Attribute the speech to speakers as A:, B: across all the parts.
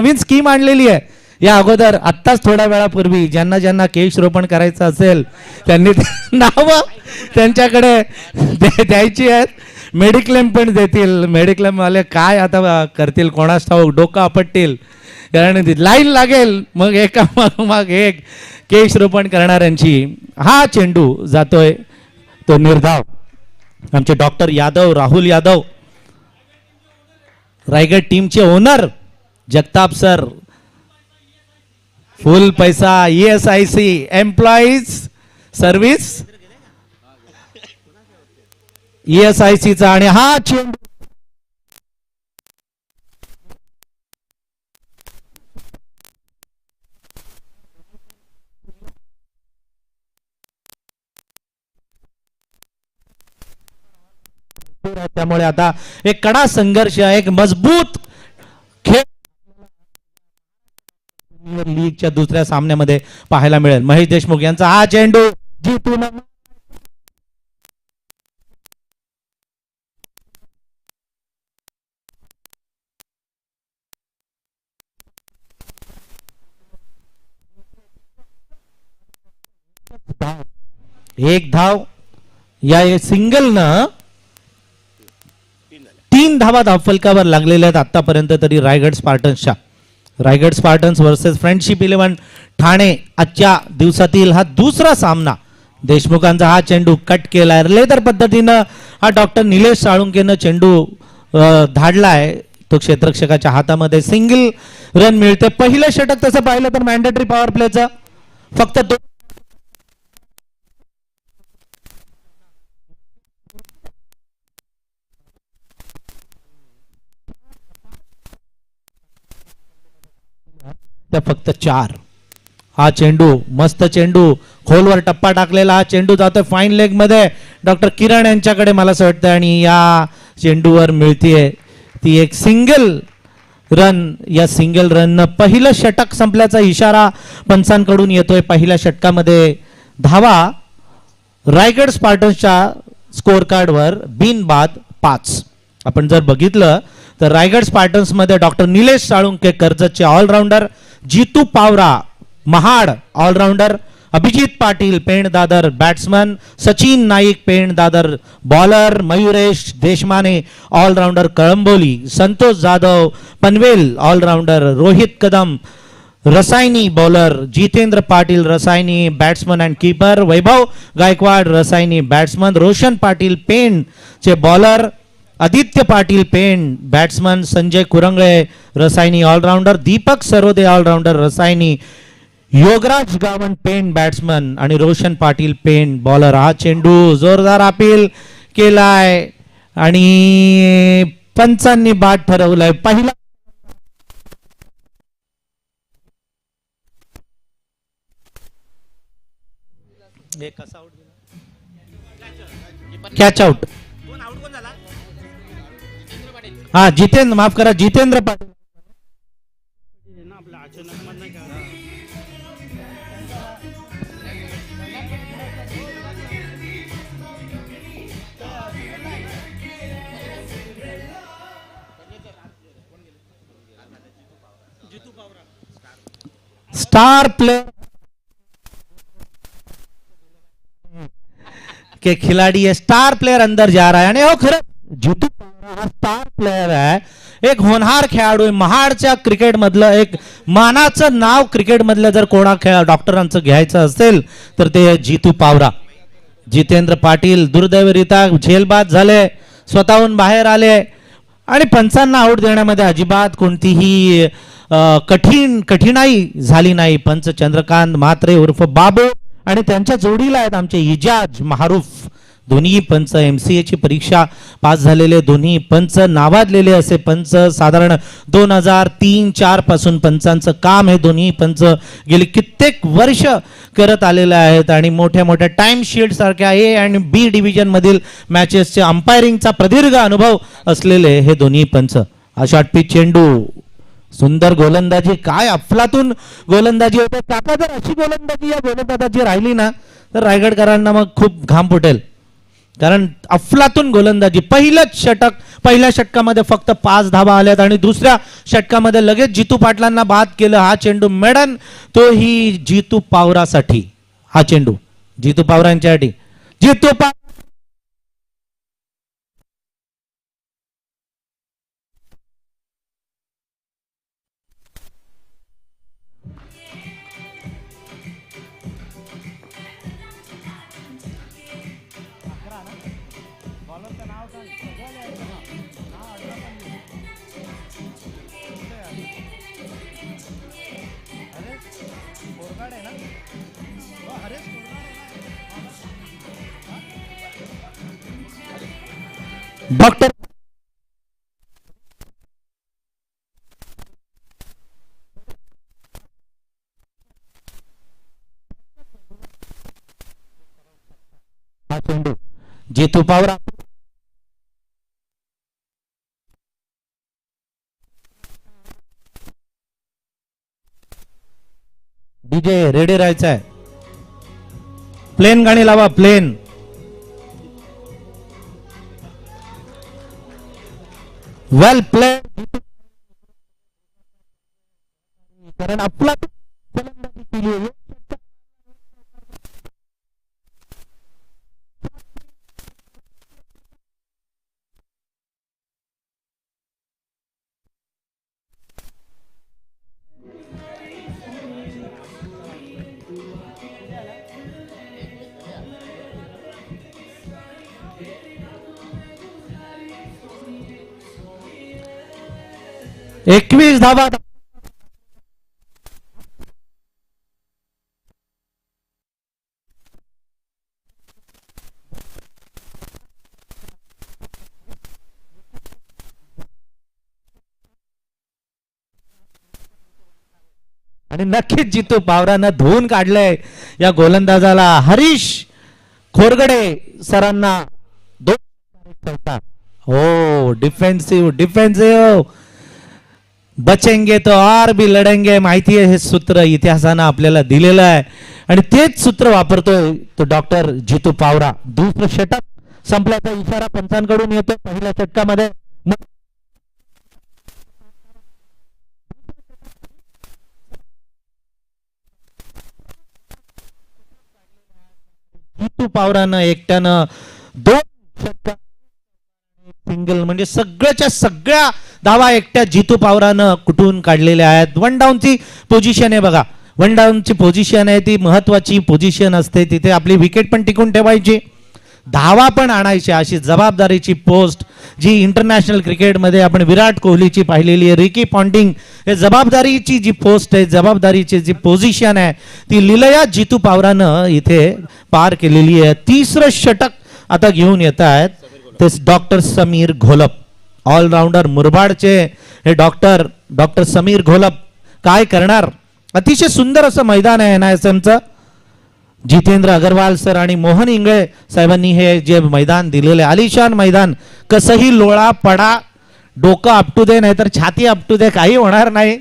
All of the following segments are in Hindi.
A: नवीन स्कीम आणलेली आहे. या अगोदर आत्ताच थोड्या वेळापूर्वी ज्यांना ज्यांना केश रोपण करायचं असेल त्यांनी नावं त्यांच्याकडे द्यायची आहेत. मेडिक्लेम पण देतील. मेडिक्लेम वाले काय आता करतील कोणास ठाऊक, डोकं आपटतील, कारण लाईन लागेल मग एका मग एक केश रोपण करणाऱ्यांची. हा चेंडू जातोय तो निर्धाव. आमचे डॉक्टर यादव, राहुल यादव, रायगड टीमचे ओनर जगताप सर, फुल पैसा ESIC एम्प्लॉईज सर्व्हिस ESIC चा. आणि हा चेंडू त्यामुळे आता एक कडा संघर्ष, एक मजबूत खेळ लीगच्या दुसऱ्या सामन्यामध्ये पाहायला मिळेल. महेश देशमुख यांचा हा चेंडू जितून एक धाव या सिंगलनं 3 धावा धावफलकावर लागलेल्या आहेत आतापर्यंत तरी रायगड स्पार्टन्सच्या. Raigad Spartans versus Friendship 11 Thane आजच्या दिवसातील हा दुसरा सामना. देशमुखांचा हा चेंडू कट केलाय लेदर पद्धतीनं. हा डॉक्टर निलेश साळुंकेनं चेंडू धाडलाय तो क्षेत्ररक्षकाच्या हातामध्ये. सिंगल रन मिळते. पहिलं षटक तसं पाहिलं तर मॅन्डेटरी पॉवर प्लेचं फक्त फक्त 4. हा चेंडू मस्त चेंडू, खोलवर टप्पा टाकलेला हा चेंडू जातोय फाईन लेग मध्ये डॉक्टर किरण यांच्याकडे मला असं वाटतं. आणि या चेंडूवर मिळतीये ती एक सिंगल रन. या सिंगल रन पहिलं षटक संपल्याचा इशारा पंचांकडून येतोय. पहिल्या षटकामध्ये धावा रायगड स्पार्टन्सच्या स्कोर कार्डवर बिनबाद 5. आपण जर बघितलं तर रायगड स्पार्टन्स मध्ये डॉक्टर निलेश साळुंके कर्जतचे allrounder, Jitu Pawra Mahad allrounder, Abhijit Patil Pen Dadar batsman, Sachin Naik Pen Dadar bowler, Mayuresh Deshmane allrounder Kalamboli, Santosh Jadhav Panvel allrounder, Rohit Kadam Rasayani bowler, Jitendra Patil Rasayani batsman and keeper, Vaibhav Gaikwad Rasayani batsman, Roshan Patil Pen चे bowler, Aditya Patil Pen batsman, Sanjay Kurangale Rasayani allrounder, Deepak Sarode allrounder Rasayani, Yograj Gavan Pen batsman आणि रोशन पाटील पेण बॉलर. हा चेंडू जोरदार अपील केलाय आणि पंचांनी बाद ठरवलाय. पहिला कॅच आउट. हा जितेंद्र, माफ करा, जितेंद्र पाटील. स्टार प्लेयर के खिलाड़ी है, स्टार प्लेयर अंदर जा रहा है. आणि हो खरं जितू हा स्टार प्लेयर आहे, एक होनहार खेळाडू आहे. महाडच्या क्रिकेट मधलं एक मानाचं नाव क्रिकेट मधलं जर कोणा डॉक्टरांचं घ्यायचं असेल तर ते जितू पावरा. जितेंद्र पाटील दुर्दैवरित्या झेलबाद झाले, स्वतःहून बाहेर आले आणि पंचांना आऊट देण्यामध्ये अजिबात कोणतीही कठीणाई झाली नाही. पंच चंद्रकांत म्हात्रे उर्फ बाबू आणि त्यांच्या जोडीला आहेत आमचे इजाज मारूफ. दोन्ही पंच MCA ची परीक्षा पास झालेले, दोन्ही पंच नावाजलेले असे पंच. साधारण 2003-04 पासून पंचांचं काम हे दोन्ही पंच गेली कित्येक वर्ष करत आलेले आहेत आणि मोठ्या मोठ्या टाइम शीट सारख्या A आणि B डिव्हिजन मधील मॅचेसचे अंपायरिंगचा प्रदीर्घ अनुभव असलेले हे दोन्ही पंच. अशा पिच चेंडू, सुंदर गोलंदाजी, काय अफलातून गोलंदाजी होते. काका जर अशी गोलंदाजी या गोलंदाजी राहिली ना तर रायगडकरांना मग खूप घाम फुटेल. कारण अफलातून गोलंदाजी. पहिल्या षटकामध्ये फक्त 5 धावा आल्यात आणि दुसऱ्या षटकामध्ये लगेच जितू पाटलांना बाद केलं. हा चेंडू मेडन, तो ही जितू पावरासाठी. हा चेंडू जितू पावरांच्यासाठी. जितू पा डॉक्टर हा चेंडू जितू पावरा. डीजे रेडी राहायचं आहे. प्लेन गाणी लावा, प्लेन. Well played. कारण आपला फलंदाजी केली आहे. एकवीस धावा. आणि नक्कीच जितू पावरानं धुवून काढलंय या गोलंदाजाला. हरीश खोरगडे सरांना 2. हो, डिफेन्सिव्ह बचेंगे तो और भी लढेंगे. माहिती आहे हे सूत्र इतिहासानं आपल्याला दिलेलं आहे आणि तेच सूत्र वापरतोय तो डॉक्टर जितू पावरा. दुसरं षटक संपल्याचा इशारा पंचांकडून येतो. पहिल्या षटकामध्ये जितू पावरानं एकट्यानं 2 षटक सिंगल म्हणजे सगळ्या धावा एकट्या जितू पावरानं कुठून काढलेल्या आहेत. वन डाऊनची पोझिशन आहे बघा. वन डाऊनची पोझिशन आहे ती महत्वाची पोझिशन असते. तिथे आपली विकेट पण टिकून ठेवायची, धावा पण आणायची. अशी जबाबदारीची पोस्ट जी इंटरनॅशनल क्रिकेटमध्ये आपण विराट कोहलीची पाहिलेली आहे. रिकी पॉन्टिंग हे जबाबदारीची जी पोस्ट आहे, जबाबदारीची जी पोझिशन आहे ती लिलया जितू पावरानं इथे पार केलेली आहे. तिसरं षटक आता घेऊन येत आहेत ते डॉक्टर समीर घोलप. ऑलराऊंडर मुरबाडचे हे डॉक्टर समीर घोलप काय करणार. अतिशय सुंदर असं मैदान आहे NISMचं. जितेंद्र अगरवाल सर आणि मोहन इंगळे साहेबांनी हे जे मैदान दिलेले आलिशान मैदान. कसंही लोळा पडा, डोकं अप टू दे नाहीतर छाती अप टू दे, काही होणार नाही.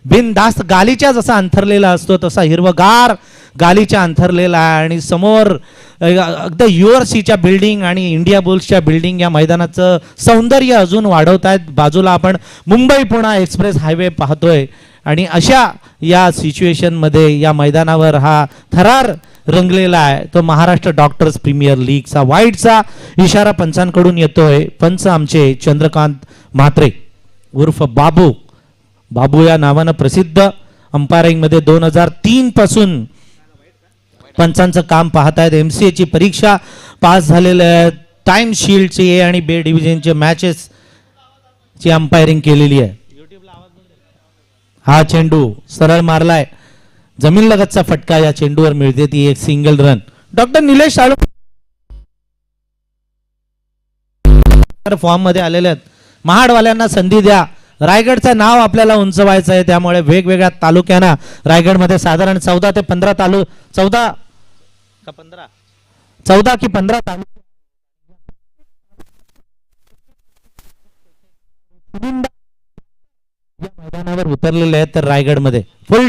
A: बिनधास्त गालीच्या जसा अंथरलेला असतो तसा हिरवगार गालीच्या अंथरलेला आहे. आणि समोर अगदी URCच्या बिल्डिंग आणि इंडिया बुल्सच्या बिल्डिंग या मैदानाचं सौंदर्य अजून वाढवत आहेत. बाजूला आपण मुंबई पुणे एक्सप्रेस हायवे पाहतोय आणि अशा या सिच्युएशनमध्ये या मैदानावर हा थरार रंगलेला आहे तो महाराष्ट्र डॉक्टर्स प्रीमियर लीगचा. वाईटचा इशारा पंचांकडून येतोय. पंच आमचे चंद्रकांत म्हात्रे उर्फ बाबू या नावानं प्रसिद्ध. अंपायरिंग मध्ये 2003 पासून पंचांचं काम पाहत आहेत. MCA ची परीक्षा पास झालेले आहेत. टाइम शील्डचे A आणि B डिव्हिजनचे मॅचेस ची अंपायरिंग केलेली आहे. हा चेंडू सरळ मारलाय. जमीन लगतचा फटका या चेंडूवर मिळते, ती एक single run. Doctor Nilesh form मध्ये आलेले आहेत. महाडवाल्यांना संधी द्या. रायगडचं नाव आपल्याला उंचवायचं आहे, त्यामुळे वेगवेगळ्या तालुक्यांना रायगडमध्ये साधारण 14 ते 15 14 की 15 तालुके या मैदानावर उतरलेले आहेत. तर रायगडमध्ये फुल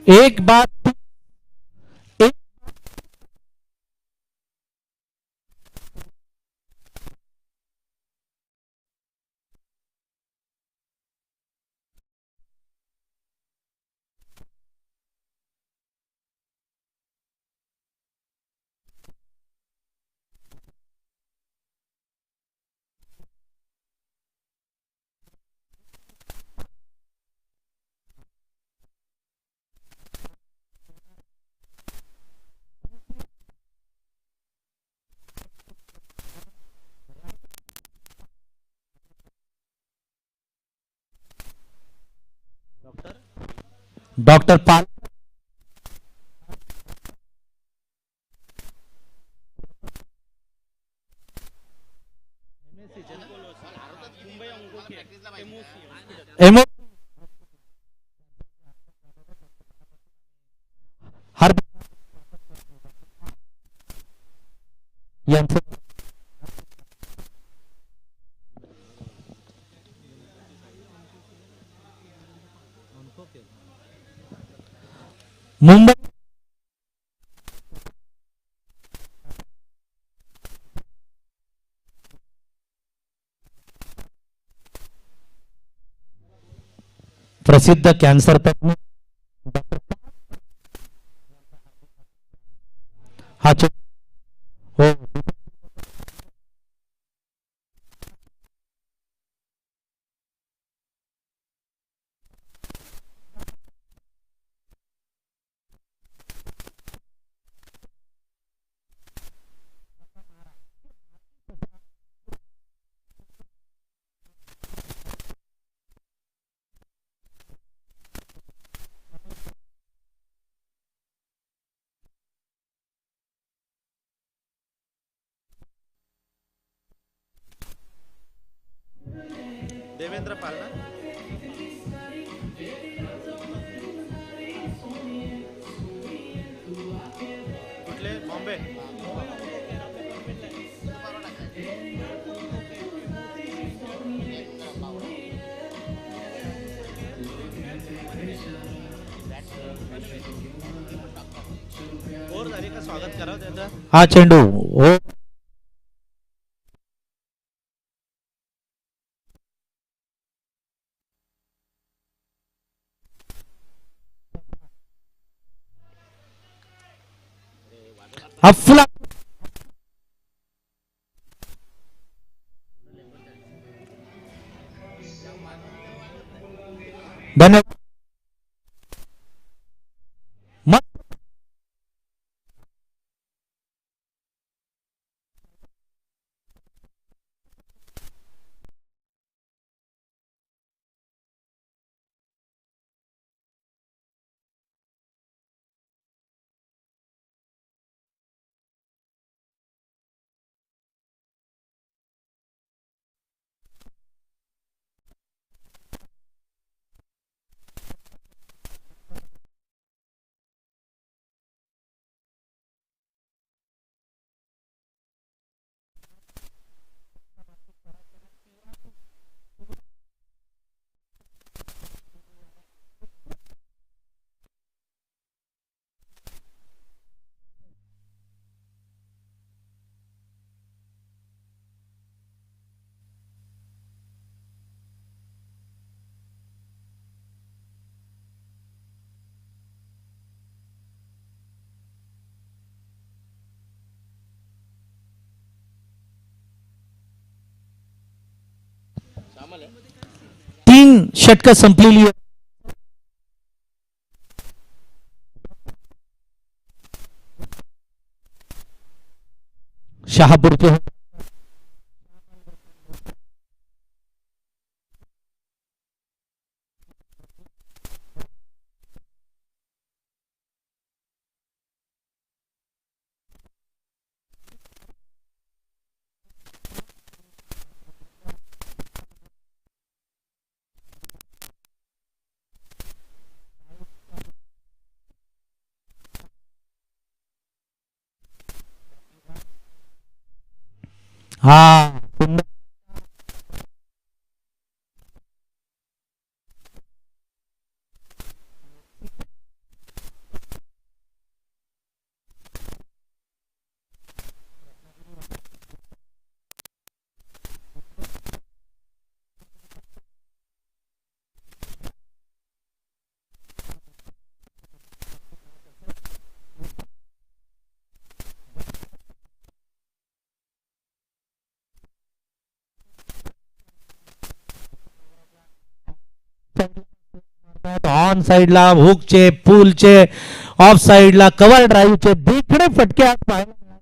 A: एक बात एक डॉक्टर पाल एमओ हर यांचं मुंबई प्रसिद्ध कॅन्सर तज्ञ हा हो
B: देवेंद्र पालना कुठले बॉम्बे बोर झाली का स्वागत करावं त्याचं
A: हा चेंडू हो हा फुला धन्यवाद मस्त तीन षटकं संपलेली आहेत. शहापूरचे हा सुंदर ऑन साइडला हुकचे, पुलचे, ऑफ साइडला कव्हर ड्राईव्हचे देखणे फटके आज पाहायला मिळाले.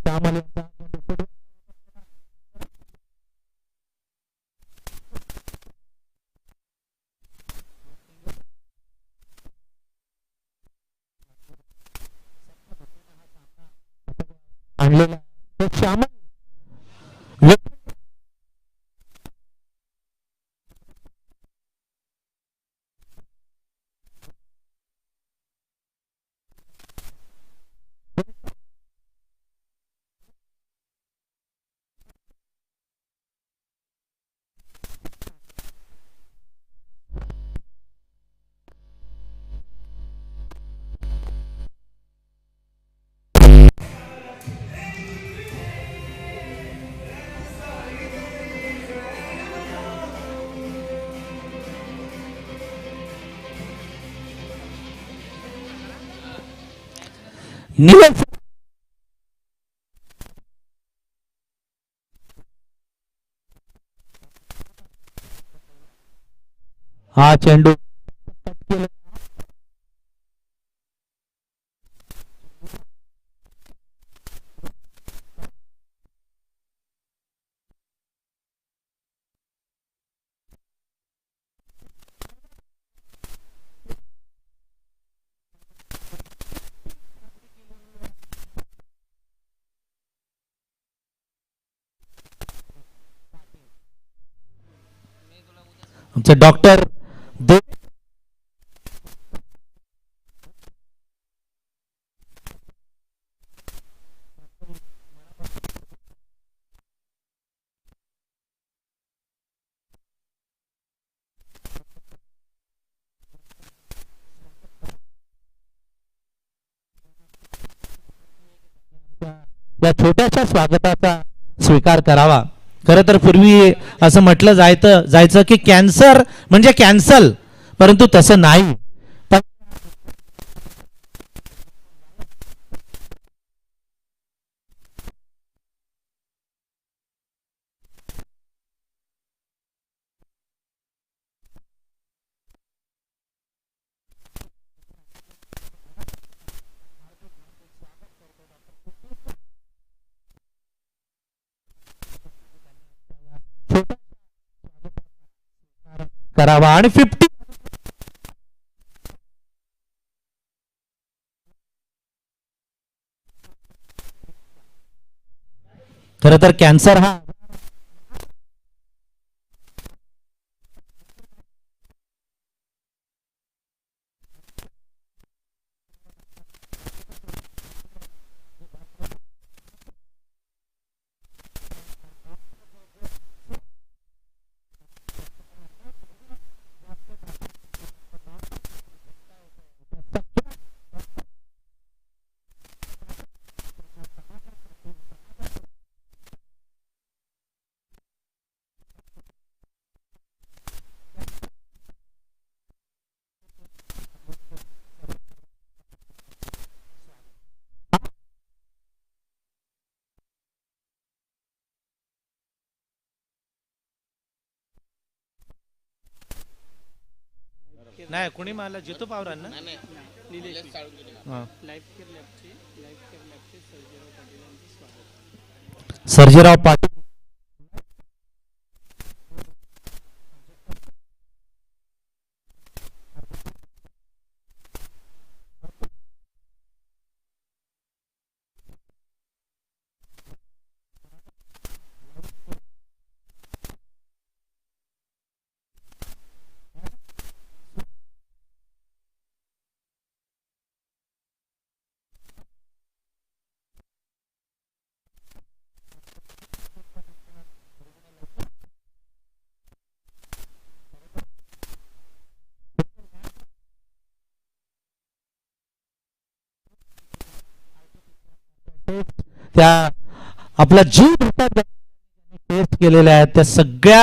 A: त्यामध्ये आणलेला तो श्यामल नीरज हा चेंडू आमचे डॉक्टर या छोट्याशा स्वागताचा स्वीकार करावा. खरं तर पूर्वी असं म्हटलं जायचं की कॅन्सर म्हणजे कॅन्सल, परंतु तसं नाही. करावा आणि 50 खरं तर कॅन्सर हा
B: नाही कुणी मला जितू पावरांना
A: सर्जेराव पाटील त्या आपला जीव धोक्यात टेस्ट केलेल्या आहेत त्या सगळ्या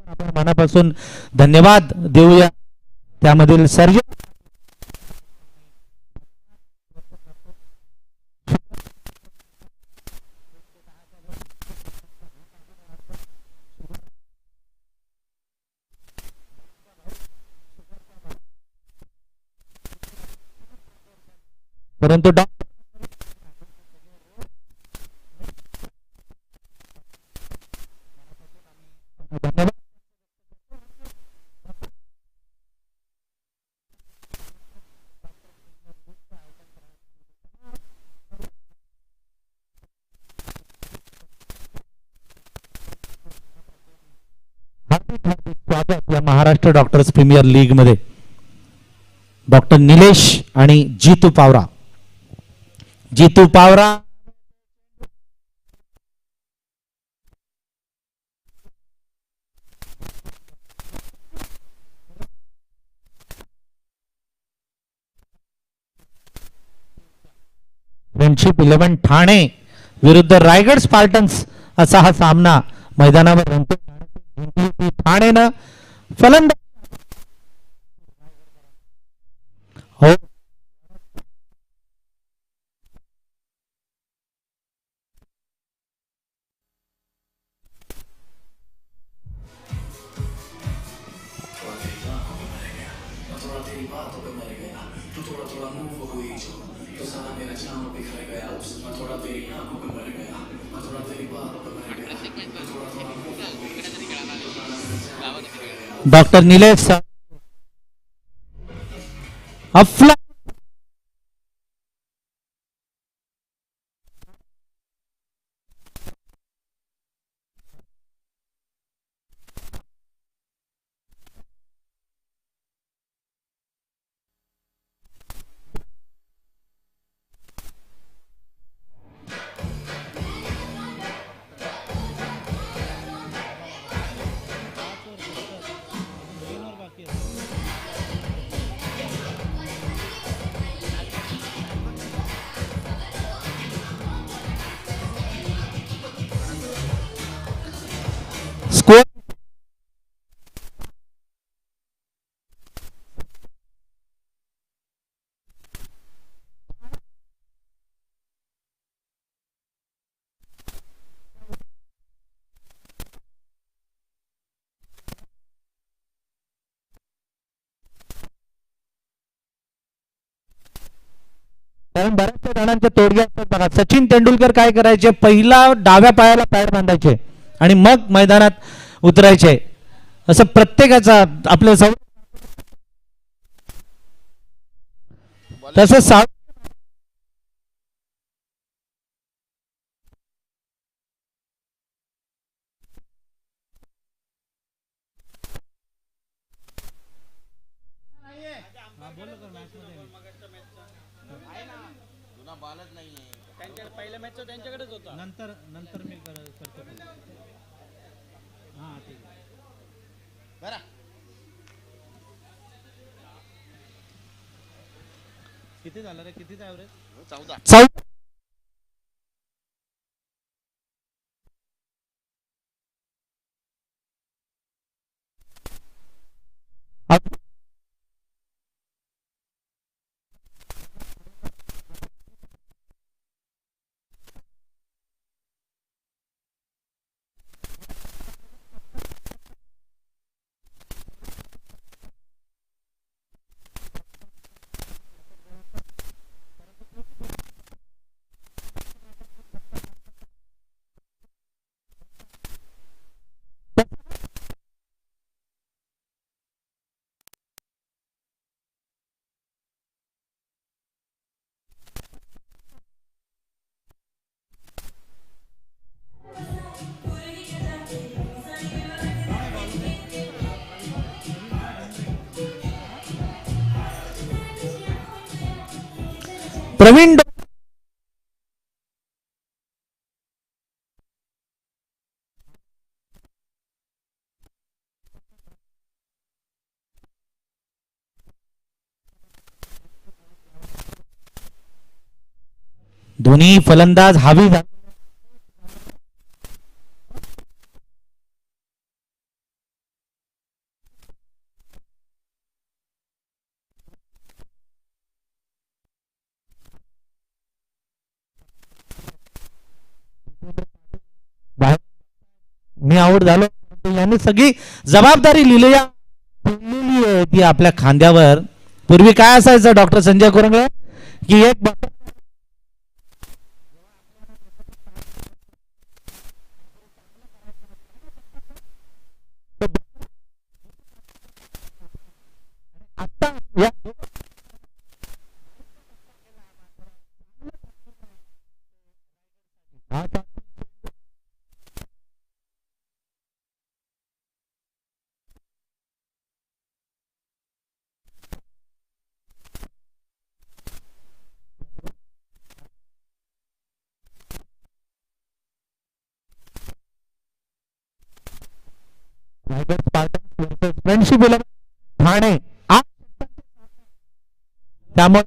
A: आपण मनापासून धन्यवाद देऊया. त्यामधील सर्व परंतु धन्यवाद. हार्दिक हार्दिक स्वागत या महाराष्ट्र डॉक्टर्स प्रीमियर लीग मध्ये. डॉक्टर निलेश आणि जीतू पावरा. जीतू पावरा फ्रेंडशिप 11 ठाणे विरुद्ध रायगड स्पार्टन्स असा हा सामना मैदानावर रंगतो. ठाणेनं फलंदाज हो डॉक्टर निलेश अफला स्कोर कारण बऱ्याचशा जणांचे तोडगे असतात बघा. सचिन तेंडुलकर काय करायचे, पहिला डाव्या पायाला पॅड बांधायचे आणि मग मैदानात उतरायचे. असं प्रत्येकाचा आपल्या तसं
B: पहिल्या मॅचचा त्यांच्याकडेच होता.
A: नंतर नंतर मी करतो. हां ठीक आहे.
B: बरं
A: किती झालं रे, किती ॲव्हरेज?
B: 14.
A: प्रवीण दोन्ही फलंदाज हावी मी आऊट झालो. यांनी सगळी जबाबदारी लिहिलेली आहे ती आपल्या खांद्यावर. पूर्वी काय असायचं डॉक्टर संजय कुरंगळे, की एक बफर आता या Raigad Spartans versus Friendship 11 Thane आज त्यामुळे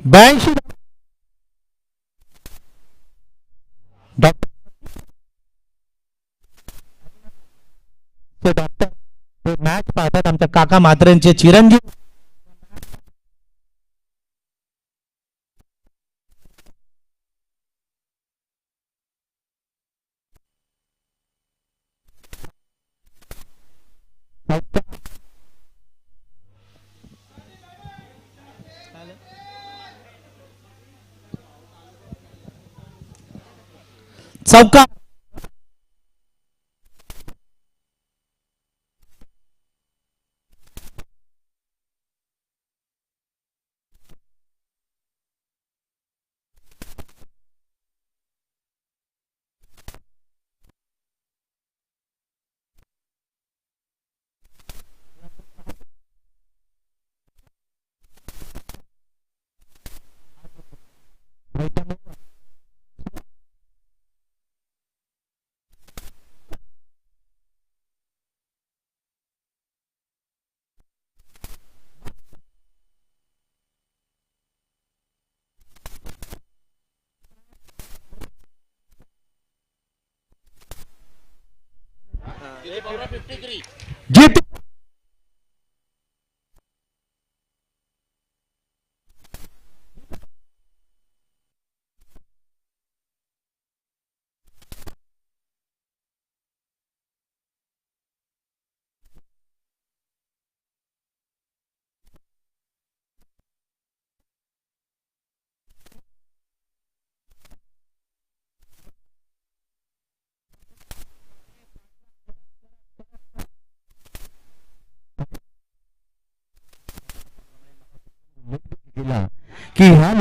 A: ब्याऐंशी डॉक्टर हे मॅच पाहतात आमच्या काका म्हात्रेंचे चिरंजीव चौका जीत की ह्या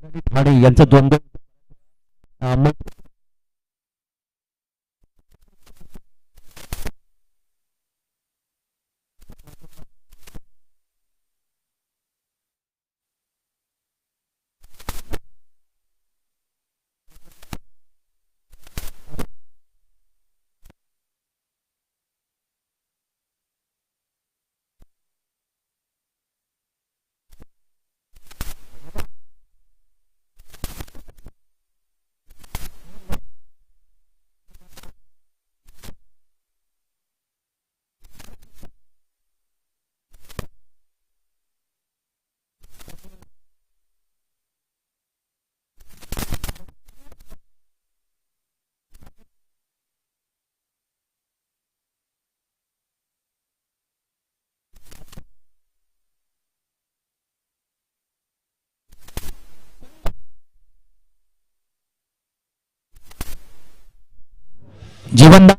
C: ठाणे यांचा द्वंद्व जीवनदान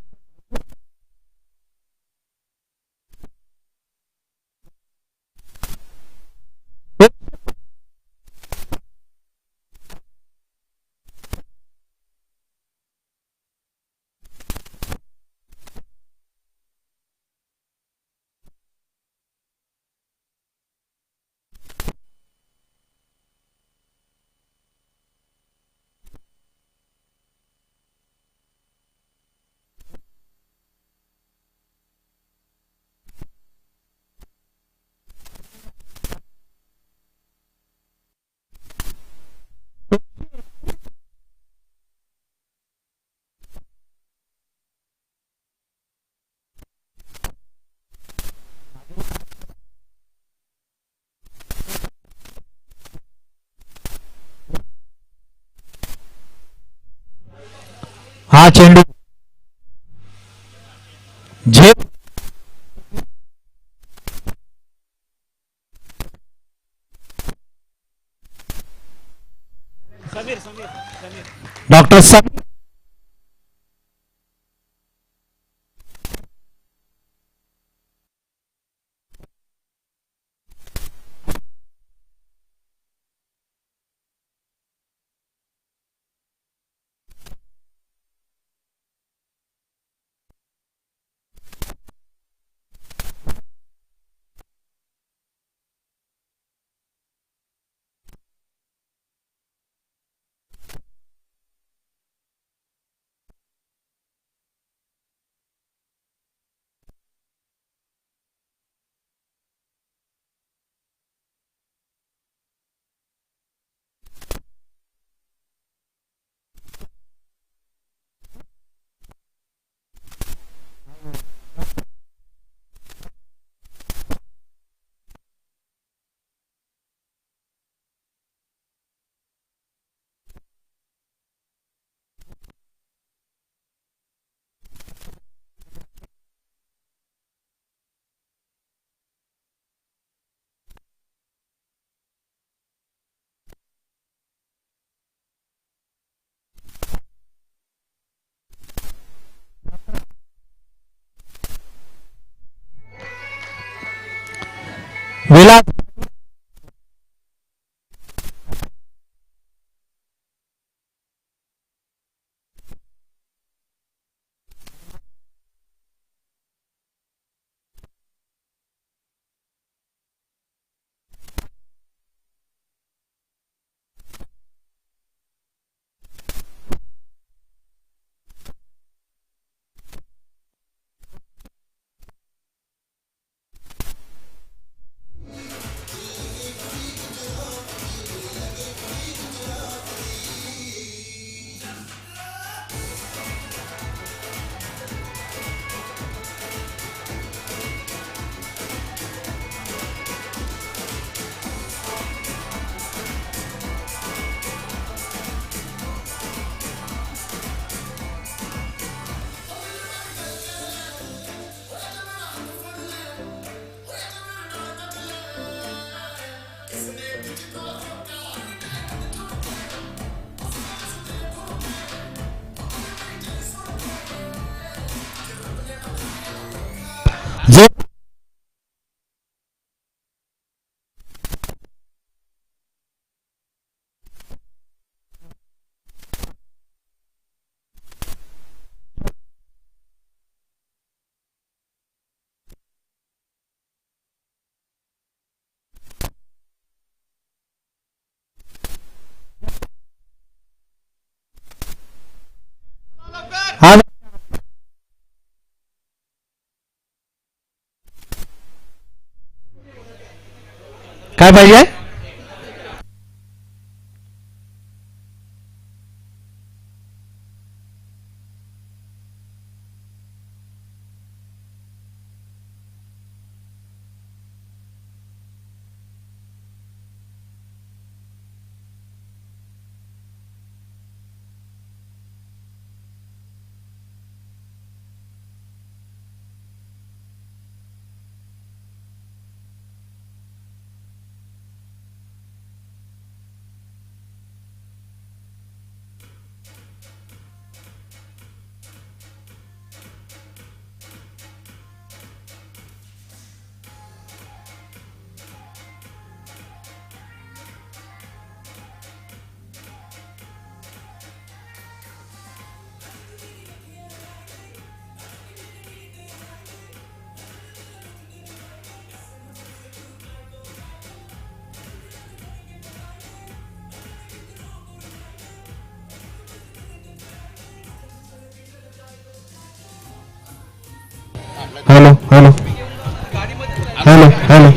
C: हा चेंडू झेप
B: समीर समीर समीर
C: डॉक्टर विलास काय पाहिजे? हॅलो हॅलो हॅलो हॅलो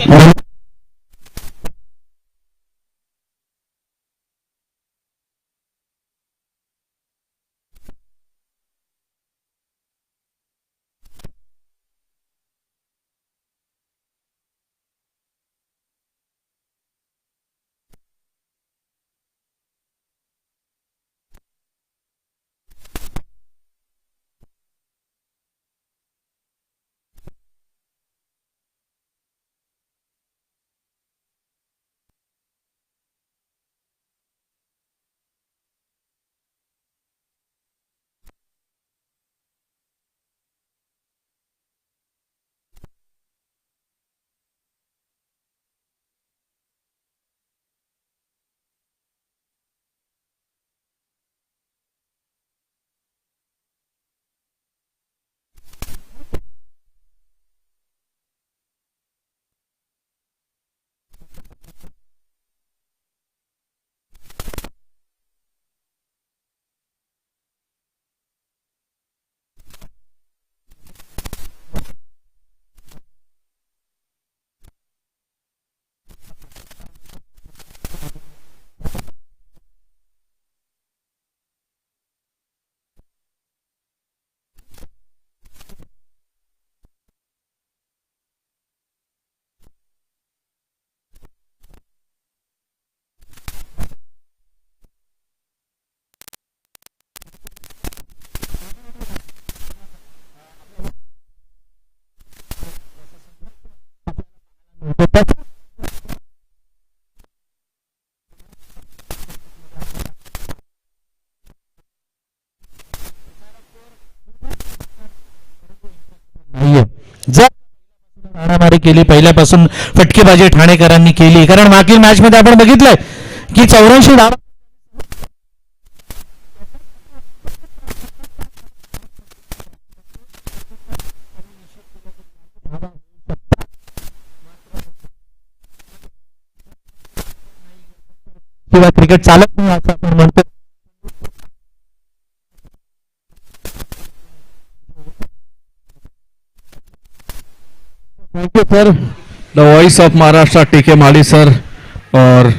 A: जर मारामारी केली पहिल्यापासून फटकेबाजी ठाणेकरांनी केली, कारण मागील मॅच मध्ये आपण बघितलंय की 84 धावा किंवा क्रिकेट चालत नाही असं आपण म्हणतो.
C: Thank you sir. The voice of Maharashtra टीके माली सर, और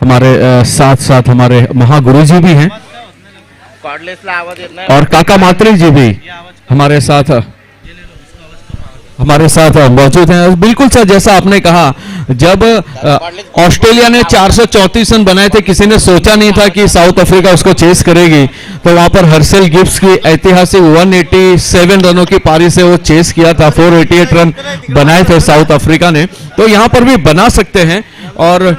C: हमारे साथ साथ हमारे महागुरु जी भी हैं
B: कॉर्डलेसला आवाज येत नाही.
C: और काका मात्री जी भी हमारे साथ मौजूद हैं. बिल्कुल सर, जैसा आपने कहा, जब ऑस्ट्रेलिया ने 434 रन बनाए थे, किसी ने सोचा नहीं था कि साउथ अफ्रीका उसको चेस करेगी. तो वहां पर हर्षल गिब्स की ऐतिहासिक 187 रनों की पारी से वो चेस किया था. 488 रन बनाए थे साउथ अफ्रीका ने, तो यहां पर भी बना सकते हैं. और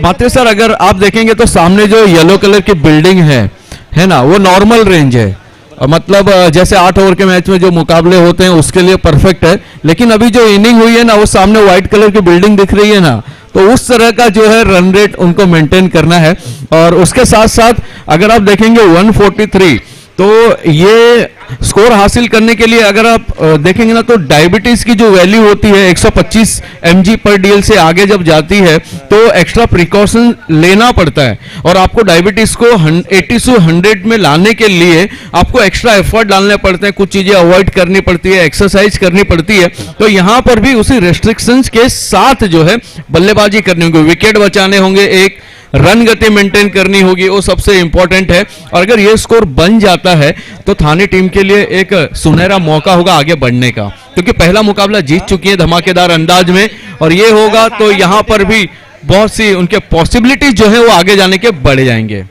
C: मात्र सर, अगर आप देखेंगे तो सामने जो येलो कलर की बिल्डिंग है ना, वो नॉर्मल रेंज है. मतलब जैसे 8 ओवर के मैच में जो मुकाबले होते हैं उसके लिए परफेक्ट है. लेकिन अभी जो इनिंग हुई है ना, वो सामने व्हाइट कलर की बिल्डिंग दिख रही है ना, तो उस तरह का जो है रन रेट उनको मेंटेन करना है. और उसके साथ साथ अगर आप देखेंगे 143, तो ये स्कोर हासिल करने के लिए अगर आप देखेंगे ना, तो डायबिटीज की जो वैल्यू होती है 125 mg पर डीएल से आगे जब जाती है तो एक्स्ट्रा प्रिकॉशन लेना पड़ता है, और आपको डायबिटीज को 80 से 100 में लाने के लिए आपको एक्स्ट्रा एफर्ट डालने पड़ते हैं, कुछ चीजें अवॉइड करनी पड़ती है, एक्सरसाइज करनी पड़ती है। तो यहां पर भी उसी रेस्ट्रिक्शंस के साथ जो है बल्लेबाजी करनी होगी, विकेट बचाने होंगे, एक रन गति मेंटेन करनी होगी, वो सबसे इंपॉर्टेंट है। और अगर ये स्कोर बन जाता है तो थाने टीम के लिए एक सुनहरा मौका होगा आगे बढ़ने का, क्योंकि पहला मुकाबला जीत चुकी है धमाकेदार अंदाज में, और ये होगा तो यहां पर भी बहुत सी उनके पॉसिबिलिटीज जो है वो आगे जाने के बढ़ जाएंगे।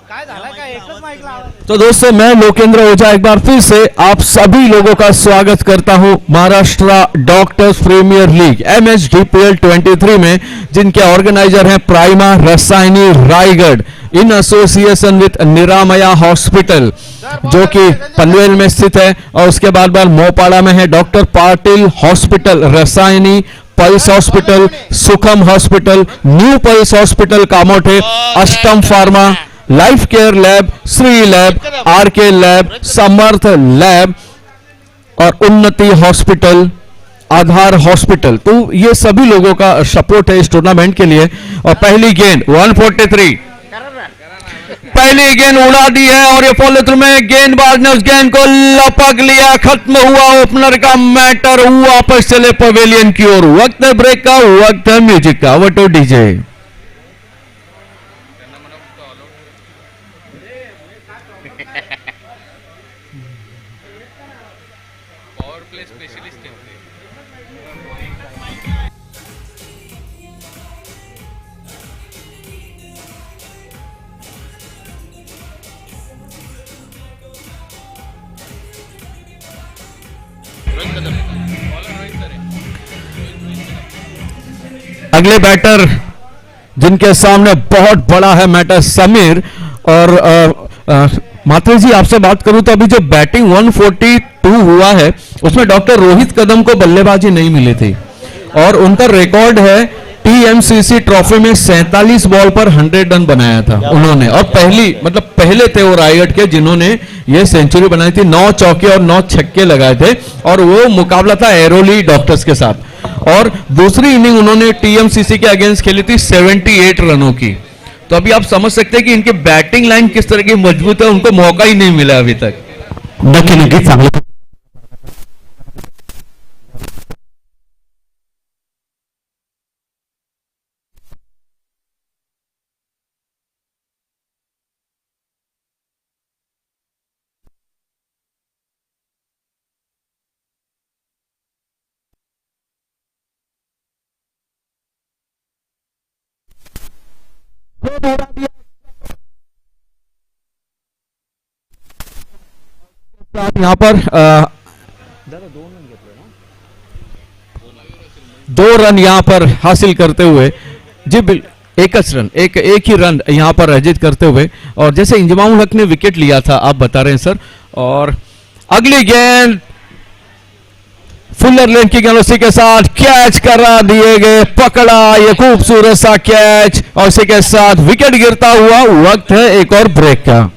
B: काय झालं काय एकच माईकला आवाज
C: तो दोस्तों, मैं लोकेंद्र ओझा एक बार फिर से आप सभी लोगों का स्वागत करता हूं Maharashtra doctors premier league MHDPL 23 में, जिनके ऑर्गेनाइजर हैं Prima Rasayani Raigad in association with Niramaya hospital, जो कि पनवेल में स्थित है, और उसके बाद मोपाड़ा में है doctor Patil hospital Rasayani, Pulse hospital, Sukham hospital, New Pulse hospital Kamothe, Ashtam pharma, Life Care lab, Shri lab, RK lab, Samarth lab और उन्नति हॉस्पिटल, आधार हॉस्पिटल। तो ये सभी लोगों का सपोर्ट है इस टूर्नामेंट के लिए। और पहली गेंद 143, पहली गेंद उड़ा दी है, और ये फॉलो थ्रू में गेंदबाज ने उस गेंद को लपक लिया, खत्म हुआ ओपनर का मैटर, वापस चले पवेलियन की ओर। वक्त है ब्रेक का, वक्त है म्यूजिक का। वो तो डीजे अगले बैटर जिनके सामने बहुत बड़ा है मैटर समीर। और मात्रे जी, आपसे बात करूं तो अभी जो बैटिंग 142 हुआ है उसमें डॉक्टर रोहित कदम को बल्लेबाजी नहीं मिली थी, और उनका रिकॉर्ड है टीएमसीसी ट्रॉफी में 47 बॉल पर 100 रन बनाया था उन्होंने, और पहले थे वो रायगढ़ के जिन्होंने ये सेंचुरी बनाई थी। 9 चौके और 9 छक्के लगाए थे, और वो मुकाबला था एरोली डॉक्टर्स के साथ, और दूसरी इनिंग उन्होंने टीएमसीसी के अगेंस्ट खेली थी 78 रनों की। तो अभी आप समझ सकते हैं कि इनकी बैटिंग लाइन किस तरह की मजबूत है, उनको मौका ही नहीं मिला अभी तक।
D: नक्की नक्की चांगलं
C: यहां पर 2 रन यहां पर हासिल करते हुए, जी एक ही रन यहां पर अर्जित करते हुए, और जैसे इंजमामुल हक ने विकेट लिया था आप बता रहे हैं सर। और अगली गेंद फुलर लेन की गेंद, उसी के साथ कैच करा दिए गए, पकड़ा ये खूबसूरत सा कैच, और उसी के साथ विकेट गिरता हुआ। वक्त है एक और ब्रेक का।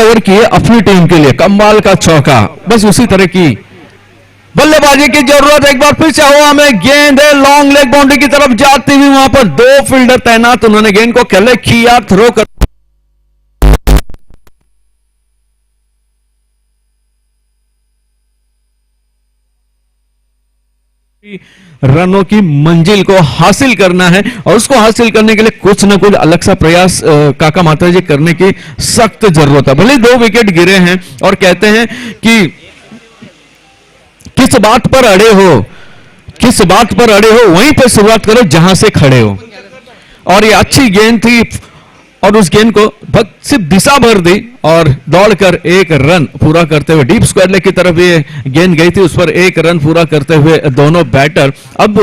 C: ओवर किए अपनी टीम के लिए, कमाल का चौका, बस उसी तरह की बल्लेबाजी की जरूरत। एक बार फिर से हवा में गेंद है, लॉन्ग लेग बाउंड्री की तरफ जाती हुई, वहां पर 2 फील्डर तैनात, उन्होंने गेंद को कलेक्ट किया, थ्रो कर रनों की मंजिल को हासिल करना है, और उसको हासिल करने के लिए कुछ ना कुछ अलग सा प्रयास काका मात्रा जी करने की सख्त जरूरत है। भले 2 विकेट गिरे हैं, और कहते हैं कि किस बात पर अड़े हो, किस बात पर अड़े हो वहीं पर शुरुआत करो जहां से खड़े हो। और ये अच्छी गेंद थी, और उस गेंद को सिर्फ दिशा भर दी और दौड़कर 1 रन पूरा करते हुए डीप स्क्वायर लेग की तरफ ये गेंद गई थी, उस पर 1 रन पूरा करते हुए दोनों बैटर। अब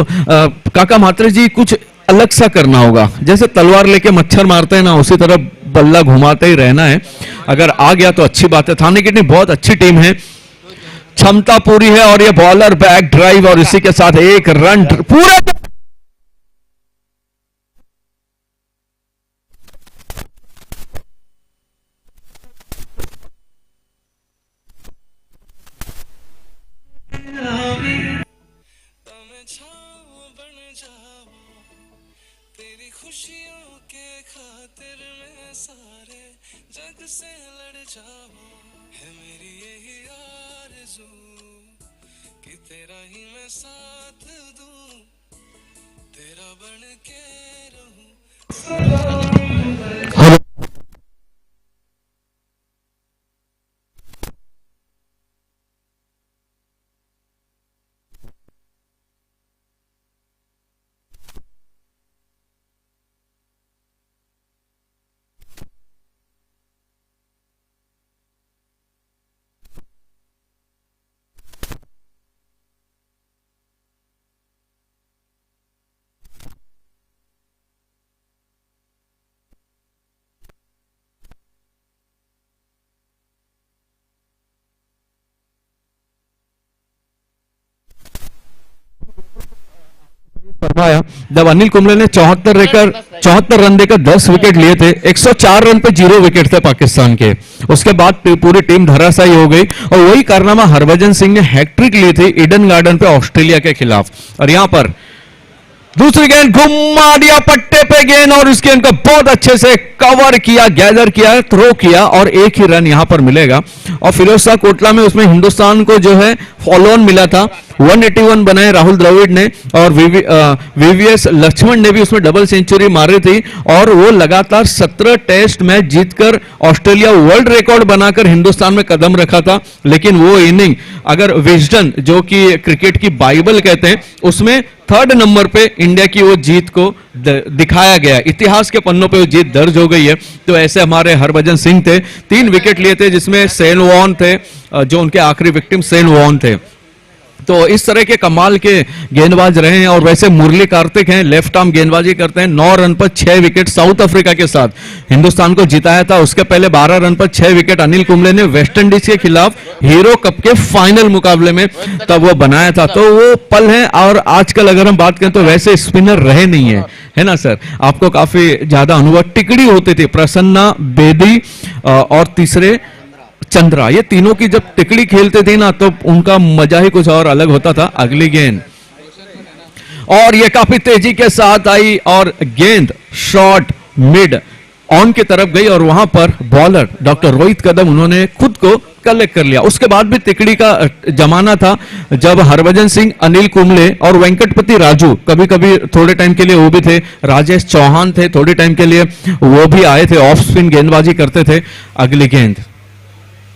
C: काका मात्रे जी कुछ अलग सा करना होगा, जैसे तलवार लेके मच्छर मारते हैं ना, उसी तरह बल्ला घुमाते ही रहना है। अगर आ गया तो अच्छी बात है। थाने की टीम बहुत अच्छी टीम है, क्षमता पूरी है, और ये बॉलर बैक ड्राइव, और इसी के साथ 1 रन पूरा।
E: खुशियों के खातिर मैं सारे जग से लड़ जाऊं, है मेरी यही आरज़ू कि तेरा ही मैं साथ दूं, तेरा बन के रहूं।
C: फरमाया जब अनिल कुंबले ने 74 रन देकर 10 विकेट लिए थे। 104 रन पे 0 विकेट थे पाकिस्तान के। उसके बाद पूरी टीम धराशायी हो गई, और वही कारनामा हरभजन सिंह ने हैट्रिक ली थी ईडन गार्डन पे ऑस्ट्रेलिया के खिलाफ। और यहां पर दूसरी गेंद घुमा दिया पट्टे पे गेंद, और इस गेंद को बहुत अच्छे से कवर किया, गैदर किया, थ्रो किया, और 1 ही रन यहां पर मिलेगा। और फिरोज शाह कोटला में उसमें हिंदुस्तान को जो है फॉलो ऑन मिला था, 181 बनाए राहुल द्रविड़ ने, और वीवीएस लक्ष्मण ने भी उसमें डबल सेंचुरी मारी थी, और वो लगातार 17 टेस्ट मैच जीतकर ऑस्ट्रेलिया वर्ल्ड रिकॉर्ड बनाकर हिंदुस्तान में कदम रखा था। लेकिन वो इनिंग अगर विजडन, जो कि क्रिकेट की बाइबल कहते हैं, उसमें 3rd नंबर पे इंडिया की वो जीत को दिखाया गया, इतिहास के पन्नों पे वो जीत दर्ज हो गई है। तो ऐसे हमारे हरभजन सिंह थे, 3 विकेट लिए थे, जिसमें सेन वॉन थे, जो उनके आखिरी विक्टिम सेन वॉन थे। तो इस तरह के कमाल के गेंदबाज रहे हैं। और वैसे मुरली कार्तिक हैं, लेफ्ट आर्म गेंदबाजी करते हैं, 9 रन पर 6 विकेट साउथ अफ्रीका के साथ हिंदुस्तान को जिताया था। उसके पहले 12 रन पर 6 विकेट अनिल कुंबले ने वेस्ट इंडीज के खिलाफ हीरो कप के फाइनल मुकाबले में तब वो बनाया था। तो वो पल है। और आजकल अगर हम बात करें तो वैसे स्पिनर रहे नहीं है ना सर? आपको काफी ज्यादा अनुभव, टिकड़ी होती थी, प्रसन्ना, बेदी और तीसरे चंद्रा, ये तीनों की जब टिकड़ी खेलते थे ना तो उनका मजा ही कुछ और अलग होता था। अगली गेंद, और ये काफी तेजी के साथ आई, और गेंद शॉर्ट मिड ऑन की तरफ गई, और वहां पर बॉलर डॉक्टर रोहित कदम, उन्होंने खुद को कलेक्ट कर लिया। उसके बाद भी तिकड़ी का जमाना था, जब हरभजन सिंह, अनिल कुंबले और वेंकटपति राजू, कभी कभी थोड़े टाइम के लिए वो भी थे, राजेश चौहान थे, थोड़े टाइम के लिए वो भी आए थे, ऑफ स्पिन गेंदबाजी करते थे। अगली गेंद,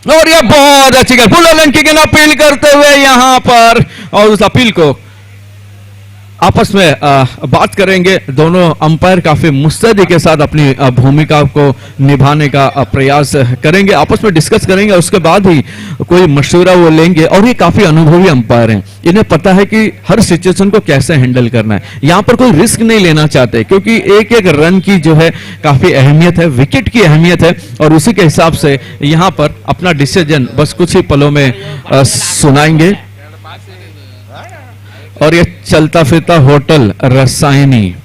C: और ये बहुत अच्छी गेंद, फुल ऑन की गेंद अपील करते हुए यहां पर, और उस अपील को आपस में बात करेंगे। दोनों अंपायर काफी मुस्तैदी के साथ अपनी भूमिका को निभाने का प्रयास करेंगे, आपस में डिस्कस करेंगे, उसके बाद ही कोई मशवरा वो लेंगे। और ये काफी अनुभवी अंपायर हैं, इन्हें पता है कि हर सिचुएशन को कैसे हैंडल करना है। यहां पर कोई रिस्क नहीं लेना चाहते, क्योंकि एक एक रन की जो है काफी अहमियत है, विकेट की अहमियत है, और उसी के हिसाब से यहां पर अपना डिसीजन बस कुछ ही पलों में सुनाएंगे। और ये चलता फिरता होटल रसायनी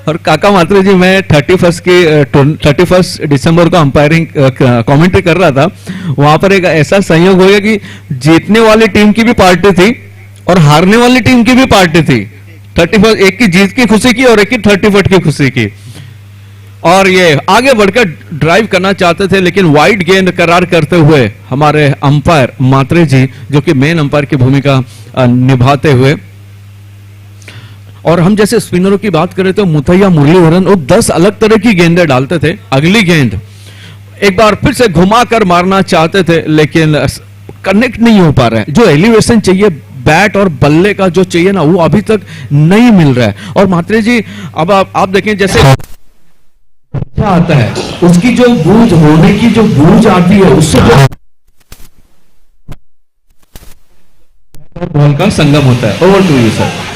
C: और काका मात्रे जी, मैं 31 दिसंबर को अंपायरिंग कमेंट्री कर रहा था। वहां पर एक ऐसा संयोग हो गया कि जीतने वाली टीम की भी पार्टी थी और हारने वाली टीम की भी पार्टी थी। 31 एक की जीत की खुशी की और एक की 31 की खुशी की। और ये आगे बढ़कर ड्राइव करना चाहते थे, लेकिन वाइड गेंद करार करते हुए हमारे अंपायर मात्रे जी, जो कि मेन अंपायर की भूमिका निभाते हुए, और हम जैसे स्पिनरों की बात करें तो मुथैया मुरलीधरन वो 10 अलग तरह की गेंदें डालते थे। अगली गेंद एक बार फिर से घुमा कर मारना चाहते थे, लेकिन कनेक्ट नहीं हो पा रहे हैं। जो एलिवेशन चाहिए बैट और बल्ले का जो चाहिए ना, वो अभी तक नहीं मिल रहा है। और मात्रे जी, अब आप देखें जैसे क्या आता है, उसकी जो गूंज होने की जो गूंज आती है, उससे जो बॉल का संगम होता है। Over to you sir.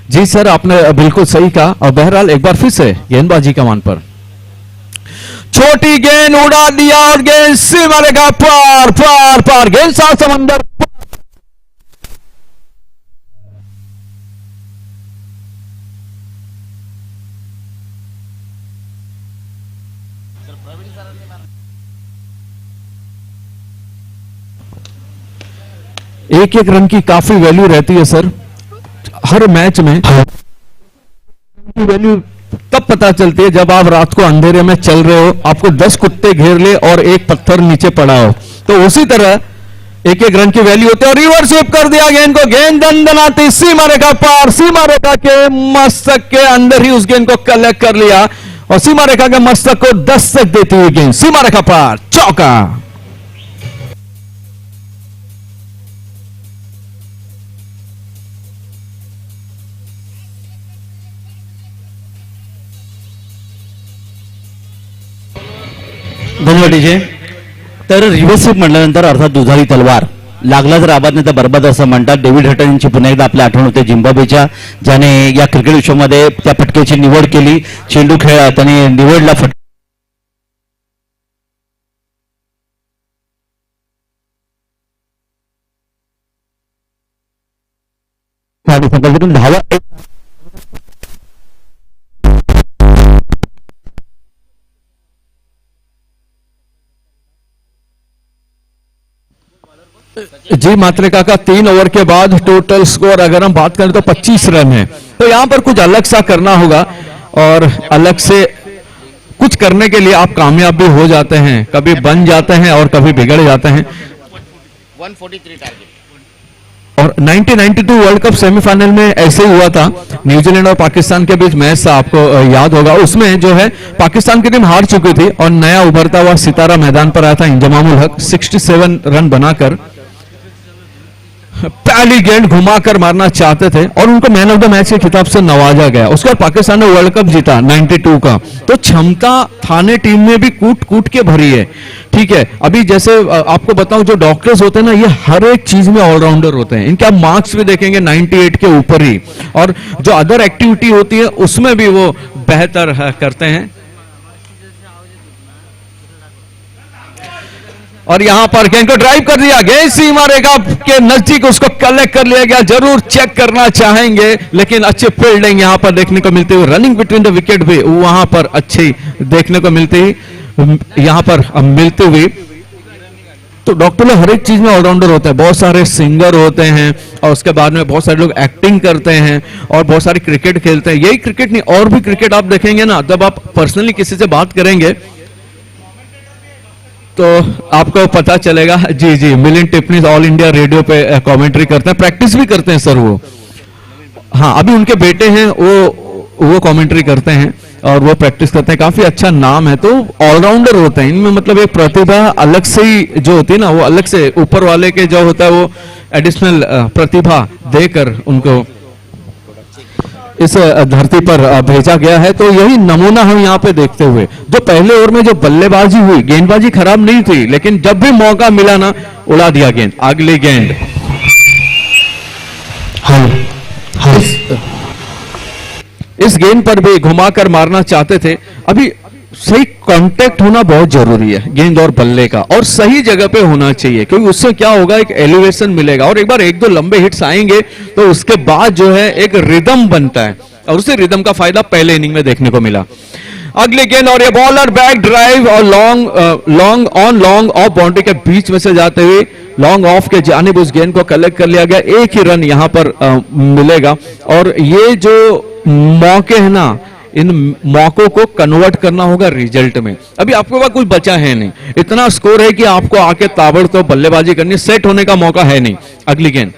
C: जी सर, आपने बिल्कुल सही कहा। और बहरहाल एक बार फिर से गेंदबाजी कमान पर छोटी गेंद उड़ा दिया और गेंद सीमा रेखा पार पार पार, गेंद सात समंदर। एक एक रन की काफी वैल्यू रहती है सर हर मैच में। की वैल्यू तब पता चलती है जब आप रात को अंधेरे में चल रहे हो, आपको 10 कुत्ते घेर ले और एक पत्थर नीचे पड़ा हो, तो उसी तरह एक एक रन की वैल्यू होती है। और रिवर्स स्वीप कर दिया गेंद को, गेंद दंदनाती सीमा रेखा पार, सीमा रेखा के मस्तक के अंदर ही उस गेंद को कलेक्ट कर लिया और सीमा रेखा के मस्तक को दस्तक देती हुई गेंद सीमा रेखा पार, चौका।
D: धन्यवाद डीजे। तर रिव्हर्स स्वीप म्हटल्यानंतर अर्थात दुधारी तलवार, लागला जर आबाद नाही तर बरबाद असं म्हणतात। डेव्हिड हटन यांची पुन्हा एकदा आपल्या आठवण होते झिम्बाब्वेच्या, ज्याने या क्रिकेट विश्वामध्ये त्या फटक्याची निवड केली। चेंडू खेळला त्याने निवडला फटका, धावा
C: जी मात्रिका का 3 ओवर के बाद टोटल स्कोर अगर हम बात करें तो 25 रन है। तो यहां पर कुछ अलग सा करना होगा और अलग से कुछ करने के लिए आप कामयाब भी हो जाते हैं, कभी बन जाते हैं और कभी बिगड़ जाते हैं।
B: 143 टारगेट।
C: और 1992 वर्ल्ड कप सेमीफाइनल में ऐसे ही हुआ था, न्यूजीलैंड और पाकिस्तान के बीच मैच था, आपको याद होगा। उसमें जो है पाकिस्तान की टीम हार चुकी थी और नया उभरता हुआ सितारा मैदान पर आया था इंजमामुल हक, 67 रन बनाकर पहली गेंद घुमाकर मारना चाहते थे और उनको मैन ऑफ द मैच के खिताब से नवाजा गया। उसके बाद पाकिस्तान ने वर्ल्ड कप जीता 92 का। तो क्षमता थाने टीम में भी कूट कूट के भरी है, ठीक है। अभी जैसे आपको बताऊं, जो डॉक्टर्स होते हैं ना, ये हर एक चीज में ऑलराउंडर होते हैं। इनके आप मार्क्स भी देखेंगे 98 के ऊपर ही, और जो अदर एक्टिविटी होती है उसमें भी वो बेहतर करते हैं। और यहां पर गेंद को ड्राइव कर दिया, गेंद सीमा रेखा के नजदीक उसको कलेक्ट कर लिया गया। जरूर चेक करना चाहेंगे, लेकिन अच्छी फील्डिंग यहां पर देखने को मिलती हुई, रनिंग बिटवीन द विकेट भी वहां पर अच्छी देखने को मिलती यहां पर मिलती हुई। तो डॉक्टर लोग हर एक चीज में ऑलराउंडर होते हैं, बहुत सारे सिंगर होते हैं और उसके बाद में बहुत सारे लोग एक्टिंग करते हैं और बहुत सारे क्रिकेट खेलते हैं। यही क्रिकेट नहीं, और भी क्रिकेट आप देखेंगे ना, जब आप पर्सनली किसी से बात करेंगे तो आपको पता चलेगा। जी जी, मिलिंद टिप्पणी ऑल इंडिया रेडियो पे कमेंट्री करते हैं, प्रैक्टिस भी करते हैं सर वो। हाँ, अभी उनके बेटे हैं वो कमेंट्री करते हैं। और वो प्रैक्टिस करते हैं, काफी अच्छा नाम है, तो ऑलराउंडर होते हैं इनमें, मतलब एक प्रतिभा अलग से ही जो होती है ना, वो अलग से ऊपर वाले के जो होता है वो एडिशनल प्रतिभा देकर उनको इस धरती पर भेजा गया है। तो यही नमूना हम यहाँ पे देखते हुए, जो पहले ओवर में जो बल्लेबाजी हुई, गेंदबाजी खराब नहीं थी, लेकिन जब भी मौका मिला ना उड़ा दिया गेंद। अगली गेंद इस गेंद पर भी घुमाकर मारना चाहते थे। अभी सही कांटेक्ट होना बहुत जरूरी है गेंद और बल्ले का, और सही जगह पे होना चाहिए, क्योंकि उससे क्या होगा, एक एलिवेशन मिलेगा, और एक बार एक दो लंबे हिट्स आएंगे तो उसके बाद जो है एक रिदम बनता है, और उसी रिदम का फायदा पहले इनिंग में देखने को मिला। अगली गेंद और ये बॉलर बैक ड्राइव और लॉन्ग ऑफ बाउंड्री के बीच में से जाते हुए लॉन्ग ऑफ के जानिब उस गेंद को कलेक्ट कर लिया गया। एक ही रन यहां पर मिलेगा, और ये जो मौके हैं ना, इन मौकों को कन्वर्ट करना होगा रिजल्ट में। अभी आपके पास कुछ बचा है नहीं, इतना स्कोर है कि आपको आके ताबड़तोड़ बल्लेबाजी करनी, सेट होने का मौका है नहीं। अगली गेंद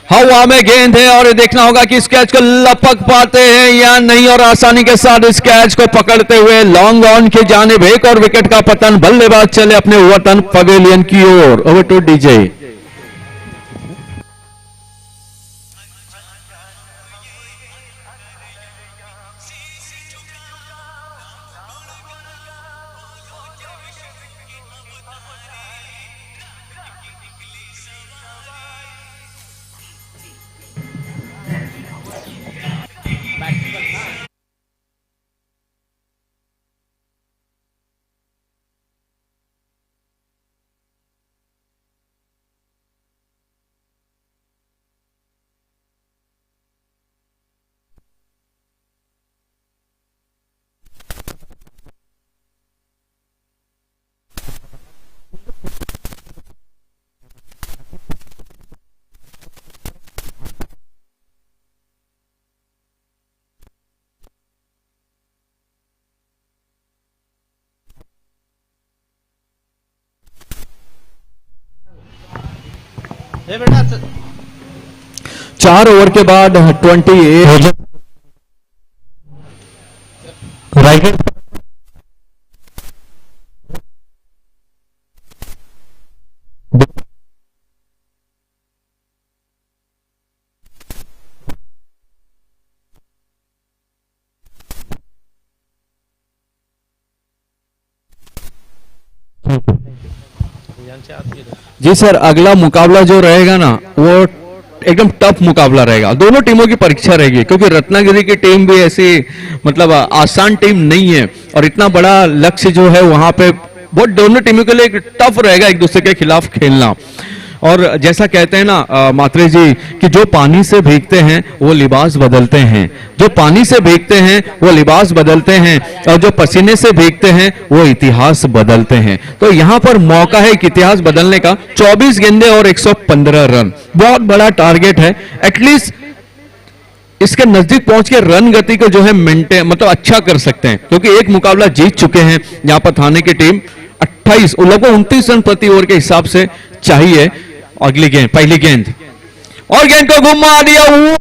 C: हवा में गेंद है, और ये देखना होगा कि इस कैच को लपक पाते हैं या नहीं, और आसानी के साथ इस कैच को पकड़ते हुए लॉन्ग ऑन की जानिब एक और विकेट का पतन। बल्लेबाज चले अपने वतन पवेलियन की ओर। Over to DJ.
B: ए बेटा
C: 4 ओवर के बाद 28 राइट। जी सर, अगला मुकाबला जो रहेगा ना वो एकदम टफ मुकाबला रहेगा, दोनों टीमों की परीक्षा रहेगी, क्योंकि रत्नागिरी की टीम भी ऐसी मतलब आसान टीम नहीं है, और इतना बड़ा लक्ष्य जो है वहां पे बहुत दोनों टीमों के लिए एक टफ रहेगा एक दूसरे के खिलाफ खेलना। और जैसा कहते हैं ना मात्रे जी कि जो पानी से भीगते हैं वो लिबास बदलते हैं, जो पानी से भीगते हैं वो लिबास बदलते हैं, और जो पसीने से भीगते हैं वो इतिहास बदलते हैं। तो यहां पर मौका है कि इतिहास बदलने का। 24 गेंदें और 115 रन, बहुत बड़ा टारगेट है। एटलीस्ट इसके नजदीक पहुंच के रन गति को जो है मेंटेन मतलब अच्छा कर सकते हैं, क्योंकि एक मुकाबला जीत चुके हैं यहां पर थाने की टीम। 28 लगभग 29 रन प्रति ओवर के हिसाब से चाहिए। अगली गेंद, पहली गेंद, और गेंद को घुमा दिया।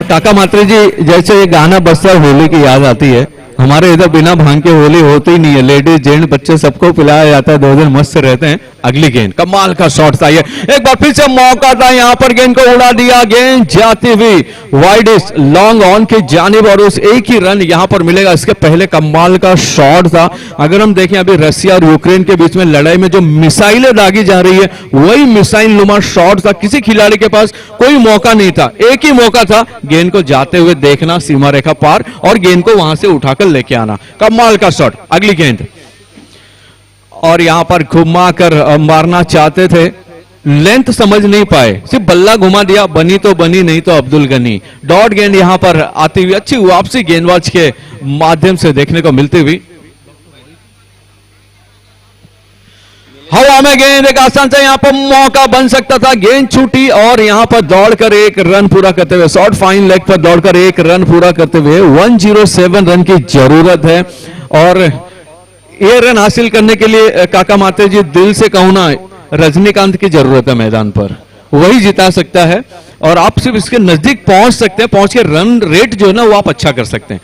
C: काका मात्रे जी, जैसे ये गाना बजता है होली की याद आती है। हमारे इधर बिना भांग के होली होती ही नहीं है, लेडीज जेंट्स बच्चे सबको पिलाया जाता है, 2 दिन मस्त रहते हैं। अगली गेंद, कमाल का शॉट था ये, एक बार फिर से मौका था यहां पर, गेंद को उड़ा दिया, गेंद जाती हुई वाइडेस्ट लॉन्ग ऑन की जानिब, और उस एक ही रन यहां पर मिलेगा। इसके पहले कमाल का शॉट था। अगर हम देखें अभी रसिया और यूक्रेन के बीच में लड़ाई में जो मिसाइलें दागी जा रही है, वही मिसाइल नुमा शॉट था। किसी खिलाड़ी के पास कोई मौका नहीं था, एक ही मौका था गेंद को जाते हुए देखना सीमा रेखा पार, और गेंद को वहां से उठाकर लेके आना। कमाल का शॉट। अगली गेंद, और यहां पर घुमा कर मारना चाहते थे, लेंथ समझ नहीं पाए, सिर्फ बल्ला घुमा दिया, बनी तो बनी, नहीं तो अब्दुल गनी। डॉट गेंद यहां पर आती हुई, अच्छी वापसी गेंदबाज के माध्यम से देखने को मिलती हुई। हवा में गेंद एक आसान से यहाँ पर मौका बन सकता था, गेंद छूटी और यहाँ पर दौड़कर एक रन पूरा करते हुए, शॉर्ट फाइन लेग पर दौड़कर एक रन पूरा करते हुए 107 रन की जरूरत है। और ये रन हासिल करने के लिए काका माते जी दिल से कहूं ना, रजनीकांत की जरूरत है मैदान पर, वही जिता सकता है। और आप सिर्फ इसके नजदीक पहुंच सकते हैं, पहुंच के रन रेट जो है ना वो आप अच्छा कर सकते हैं।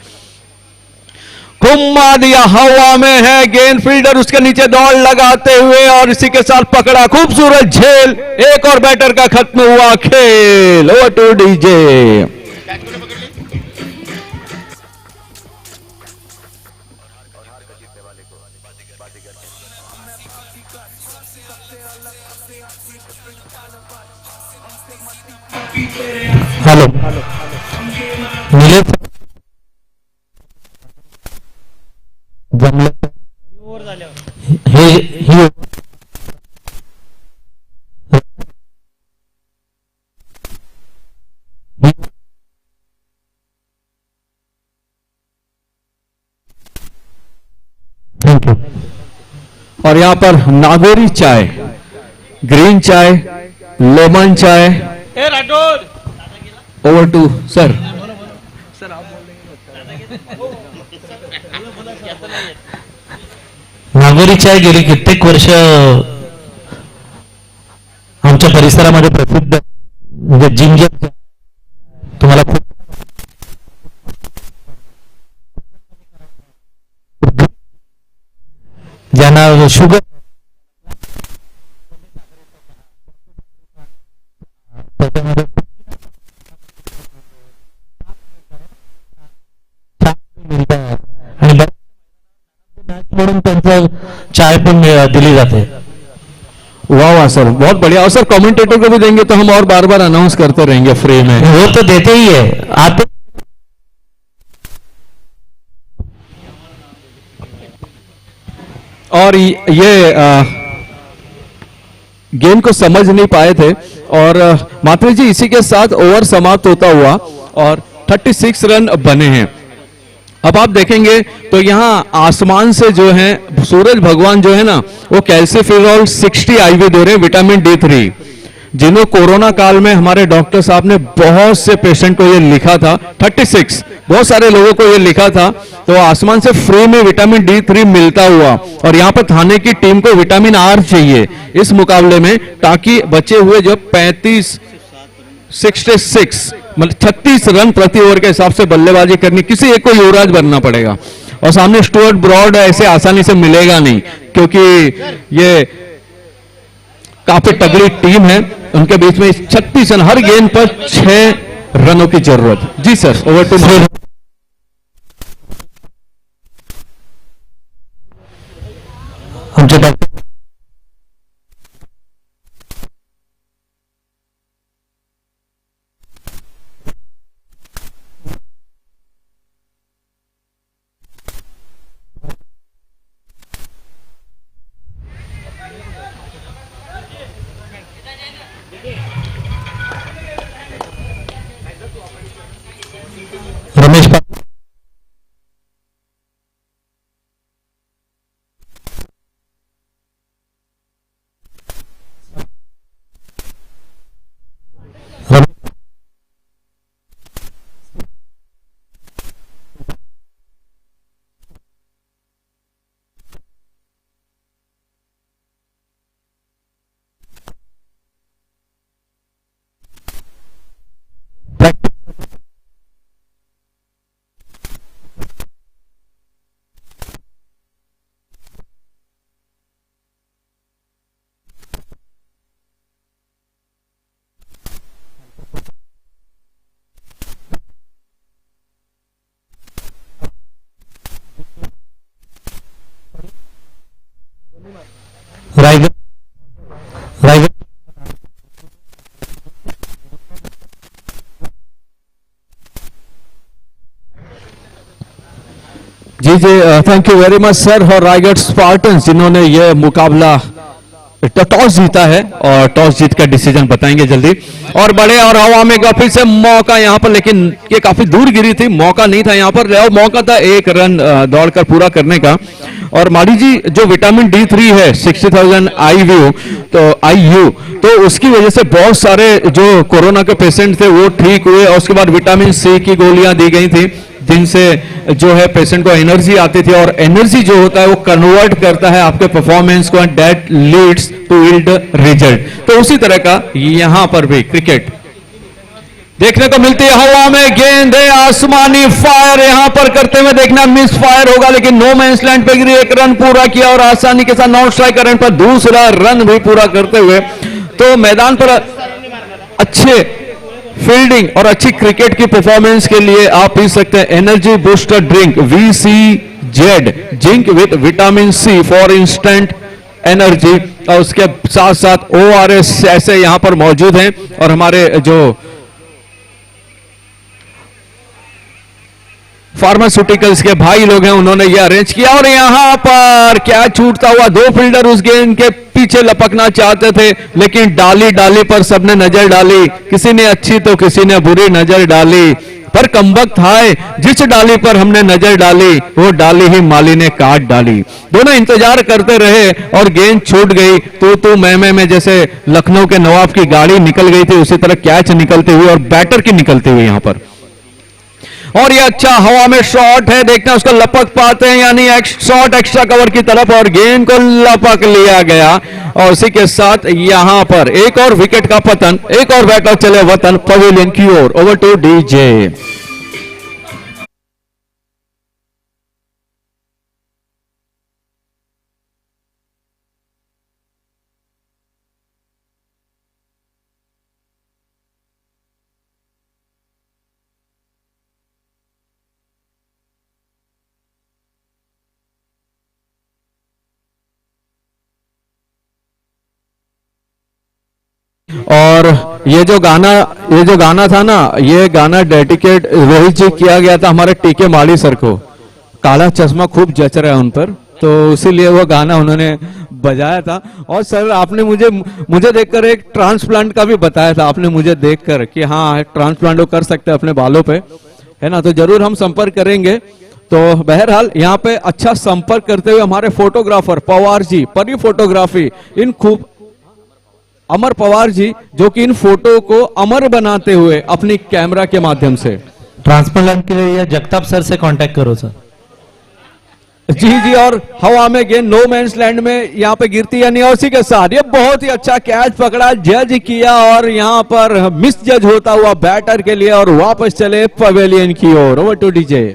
C: घुमा दिया, हवा में है गेंद, फील्डर उसके नीचे दौड़ लगाते हुए और इसी के साथ पकड़ा, खूबसूरत झेल, एक और बैटर का खत्म हुआ खेल। Over to DJ.
A: Hello Nilesh जमलं
B: ओव्हर झाल्यावर
A: हे ही थँक्यू।
C: और यहां पर नागोरी चाय, ग्रीन चाय, लेमन चाय।
B: ए Rathod
C: over to sir.
A: Nagori चाय गेली कित्येक वर्ष आमच्या परिसरामध्ये प्रसिद्ध, म्हणजे जिंजर तुम्हाला खूप ज्यांना शुगर त्याच्यामध्ये मिळतात आणि मॅच म्हणून त्यांचं चाय पण दिली जाते।
C: वाह वाह सर, बहुत बढ़िया। और सर कमेंटेटर को भी देंगे तो हम और बार बार अनाउंस करते रहेंगे फ्री में।
A: वो तो देते ही है आते।
C: और ये गेम को समझ नहीं पाए थे और मात्रे जी इसी के साथ ओवर समाप्त होता हुआ और 36 रन बने हैं। अब आप देखेंगे तो यहाँ आसमान से जो है सूरज भगवान जो है ना वो कैल्सीफेरॉल 60 आईवी दे रहे हैं, विटामिन D3, जिन्हों कोरोना काल में हमारे डॉक्टर साहब ने बहुत से पेशेंट को ये लिखा था, 36 बहुत सारे लोगों को ये लिखा था, तो आसमान से फ्री में विटामिन D3 मिलता हुआ। और यहाँ पर थाने की टीम को विटामिन R चाहिए इस मुकाबले में, ताकि बचे हुए जो 66 मतलब 36 रन प्रति ओवर के हिसाब से बल्लेबाजी करनी, किसी एक को युवराज बनना पड़ेगा। और सामने स्टुअर्ट ब्रॉड ऐसे आसानी से मिलेगा नहीं, क्योंकि ये काफी तगड़ी टीम है, उनके बीच में 36 रन, हर गेंद पर 6 रनों की जरूरत। जी सर, ओवर टू
A: आमचे डॉक्टर रमेश पाटील रायगड रायगड
C: जी जी, thank you very much sir. और रायगढ़ स्पार्टन्स जिन्होंने ये मुकाबला तो टॉस जीता है और टॉस जीत का डिसीजन बताएंगे जल्दी। और बड़े और हवा में फिर से मौका यहाँ पर, लेकिन ये काफी दूर गिरी थी, मौका नहीं था यहाँ पर, और मौका था एक रन दौड़कर पूरा करने का। और माड़ी जी जो विटामिन D3 है 60,000 IU, तो उसकी वजह से बहुत सारे जो कोरोना के पेशेंट थे वो ठीक हुए, और उसके बाद विटामिन C की गोलियां दी गई थी जिनसे जो है पेशेंट को एनर्जी आती थी, और एनर्जी जो होता है वो कन्वर्ट करता है आपके परफॉर्मेंस को, and that leads to yield result. तो उसी तरह का यहां पर भी क्रिकेट देखने को मिलती है। हवा में गेंद है, आसमानी फायर यहां पर करते हुए देखना, मिस फायर होगा लेकिन नो मैंस लैंड पे गिरी, एक रन पूरा किया और आसानी के साथ नॉन स्ट्राइक रन पर दूसरा रन भी पूरा करते हुए। तो मैदान पर अच्छे फील्डिंग और अच्छी क्रिकेट की परफॉर्मेंस के लिए आप पी सकते हैं energy booster drink VCZ, zinc with vitamin C for instant energy, और उसके साथ साथ ORS ऐसे यहां पर मौजूद हैं। और हमारे जो फार्मास्यूटिकल्स के भाई लोग हैं उन्होंने ये अरेंज किया, और यहां पर क्या छूटता हुआ, दो फील्डर उस गेंद के पीछे लपकना चाहते थे लेकिन डाली पर सबने नजर डाली, किसी ने अच्छी तो किसी ने बुरी नजर डाली, पर कमबख्त हाय जिस डाली पर हमने नजर डाली वो डाली ही माली ने काट डाली। दोनों इंतजार करते रहे और गेंद छूट गई, तू मैं जैसे लखनऊ के नवाब की गाड़ी निकल गई थी उसी तरह कैच निकलती हुई और बैटर की निकलती हुई यहां पर। और ये अच्छा हवा में शॉट है, देखते हैं उसको लपक पाते हैं यानी शॉट एक्स्ट्रा कवर की तरफ, और गेंद को लपक लिया गया, और उसी के साथ यहां पर एक और विकेट का पतन, एक और बैटर चले वतन पवेलियन की ओर। Over to DJ। और ये जो गाना था ना, ये गाना डेडिकेट रोहित जी किया गया था हमारे टीके माली सर को। काला चश्मा खूब जच रहा है उन पर, तो इसीलिए वो गाना उन्होंने बजाया था। और सर आपने मुझे देखकर एक ट्रांसप्लांट का भी बताया था, आपने मुझे देखकर कि हाँ ट्रांसप्लांट वो कर सकते हैं अपने बालों पे, है ना, तो जरूर हम संपर्क करेंगे। तो बहरहाल यहाँ पे अच्छा संपर्क करते हुए हमारे फोटोग्राफर पवार जी, परी फोटोग्राफी, इन खूब अमर पवार जी, जो कि इन फोटो को अमर बनाते हुए अपनी कैमरा के माध्यम से।
A: ट्रांसप्लांट के लिए जगताप सर से कांटेक्ट करो सर।
C: जी, और हवा में गेंद नो मैंस लैंड में यहाँ पे गिरती है नहीं, और उसी के साथ ये बहुत ही अच्छा कैच पकड़ा, जज किया, और यहाँ पर मिस जज होता हुआ बैटर के लिए, और वापस चले पवेलियन की ओर। Over to DJ।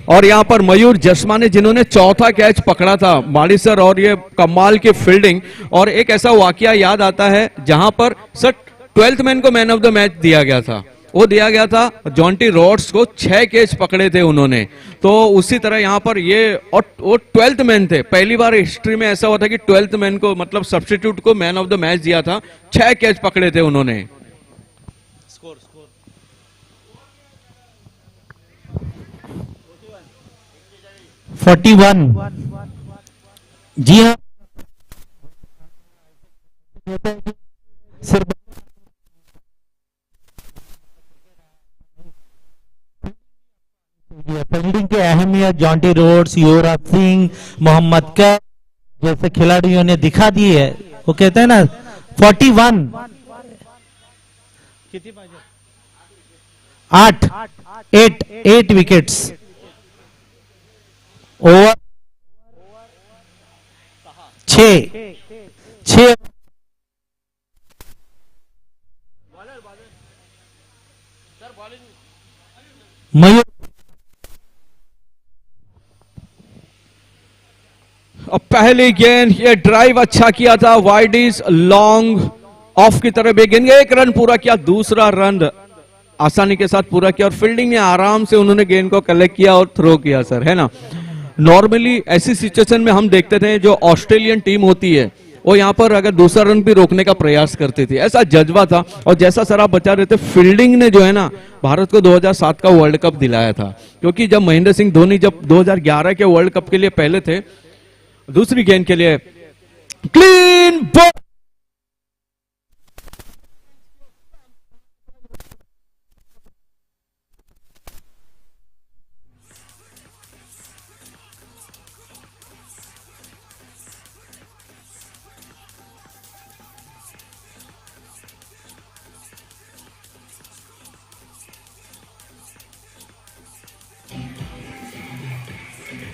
C: और यहां पर मयूर जसमाने जिन्होंने चौथा कैच पकड़ा था माली सर, और ये कमाल की फील्डिंग। और एक ऐसा वाकया याद आता है जहां पर सर 12th मैन को मैन ऑफ द मैच दिया गया था, वो दिया गया था जॉन्टी रॉड्स को, 6 कैच पकड़े थे उन्होंने। तो उसी तरह यहां पर ये, और वो 12th मैन थे, पहली बार हिस्ट्री में ऐसा हुआ था कि 12th मैन को मतलब सब्स्टिट्यूट को मैन ऑफ द मैच दिया था, 6 कैच पकड़े थे उन्होंने।
A: 41। जी हाँ, सिर्फ फील्डिंग की अहमियत जॉन्टी रोड्स, युवराज सिंह, मोहम्मद कैफ जैसे खिलाड़ियों ने दिखा दी है। वो कहते हैं ना 41 8 विकेट्स ओवर 6 मयूर।
C: अब पहली गेंद, ये ड्राइव अच्छा किया था, वाइडीज लॉन्ग ऑफ की तरफ गेंद, एक रन पूरा किया, दूसरा रन आसानी के साथ पूरा किया, और फील्डिंग में आराम से उन्होंने गेंद को कलेक्ट किया और थ्रो किया सर, है ना। नॉर्मली ऐसी सिचुएशन में हम देखते थे जो ऑस्ट्रेलियन टीम होती है वो यहाँ पर अगर दूसरा रन भी रोकने का प्रयास करती थी, ऐसा जज्बा था। और जैसा सर आप बता रहे थे, फील्डिंग ने जो है ना भारत को 2007 का वर्ल्ड कप दिलाया था, क्योंकि जब महेंद्र सिंह धोनी जब 2011 के वर्ल्ड कप के लिए पहले थे, दूसरी गेंद के लिए clean ball,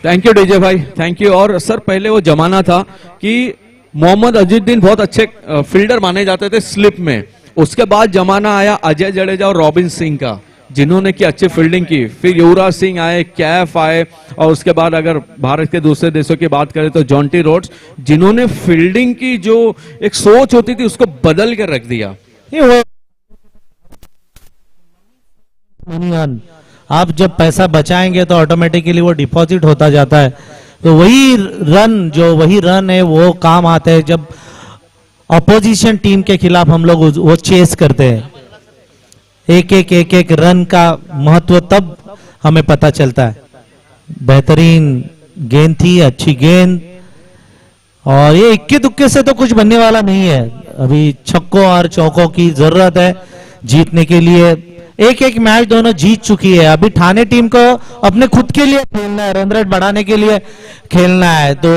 C: thank you DJ भाई, थैंक यू। और सर पहले वो जमाना था कि मोहम्मद अजीजुद्दीन बहुत अच्छे फील्डर माने जाते थे स्लिप में, उसके बाद जमाना आया अजय जडेजा और रॉबिन सिंह का, जिन्होंने की अच्छी फील्डिंग की। फिर युवराज सिंह आए, कैफ आए, और उसके बाद अगर भारत के दूसरे देशों की बात करें तो जॉन्टी रोड्स, जिन्होंने फील्डिंग की जो एक सोच होती थी उसको बदल कर रख दिया।
A: आप जब पैसा बचाएंगे तो ऑटोमेटिकली वो डिपॉजिट होता जाता है, तो वही रन है वो काम आता है जब अपोजिशन टीम के खिलाफ हम लोग वो चेस करते हैं। एक रन का महत्व तब हमें पता चलता है। बेहतरीन गेंद थी, अच्छी गेंद, और ये इक्के दुक्के से तो कुछ बनने वाला नहीं है। अभी छक्कों और चौकों की जरूरत है जीतने के लिए। एक मैच दोनों जीत चुकी है, अभी ठाणे टीम को अपने खुद के लिए खेलना है, रन रेट बढ़ाने के लिए खेलना है, तो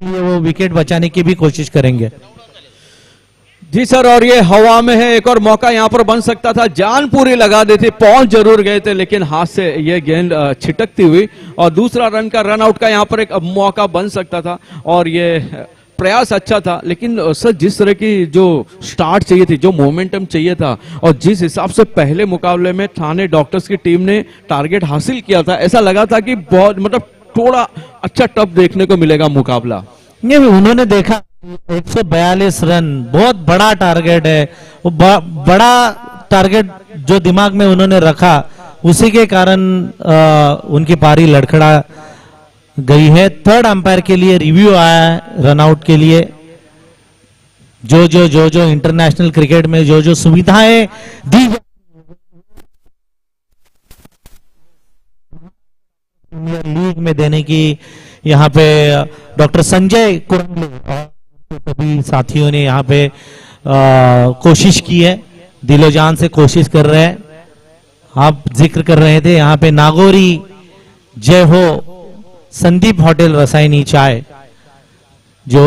A: वो विकेट बचाने की भी कोशिश करेंगे।
C: जी सर, और ये हवा में है, एक और मौका यहाँ पर बन सकता था, जान पूरी लगा दी थी, पहुंच जरूर गए थे, लेकिन हाथ से ये गेंद छिटकती हुई, और दूसरा रन का रन आउट का यहाँ पर एक मौका बन सकता था, और ये प्रयास अच्छा था। लेकिन सर जिस तरह की जो स्टार्ट चाहिए थी, जो मोमेंटम चाहिए था, और जिस हिसाब से पहले मुकाबले में ठाणे डॉक्टर्स की टीम ने टारगेट हासिल किया था, ऐसा लगा था कि बहुत मतलब थोड़ा अच्छा टफ देखने को मिलेगा मुकाबला।
A: ये उन्होंने देखा 142 रन बहुत बड़ा टारगेट है, वो बड़ा टारगेट जो दिमाग में उन्होंने रखा, उसी के कारण उनकी पारी लड़खड़ा गई है। थर्ड अंपायर के लिए रिव्यू आया है रनआउट के लिए। जो इंटरनेशनल क्रिकेट में जो सुविधाएं दी प्रीमियर लीग में देने की यहाँ पे डॉक्टर संजय कुरंगले और सभी साथियों ने यहाँ पे कोशिश की है, दिलो जान से कोशिश कर रहे हैं। आप जिक्र कर रहे थे यहाँ पे नागौरी जय हो संदीप होटल रसायनी चाय, जो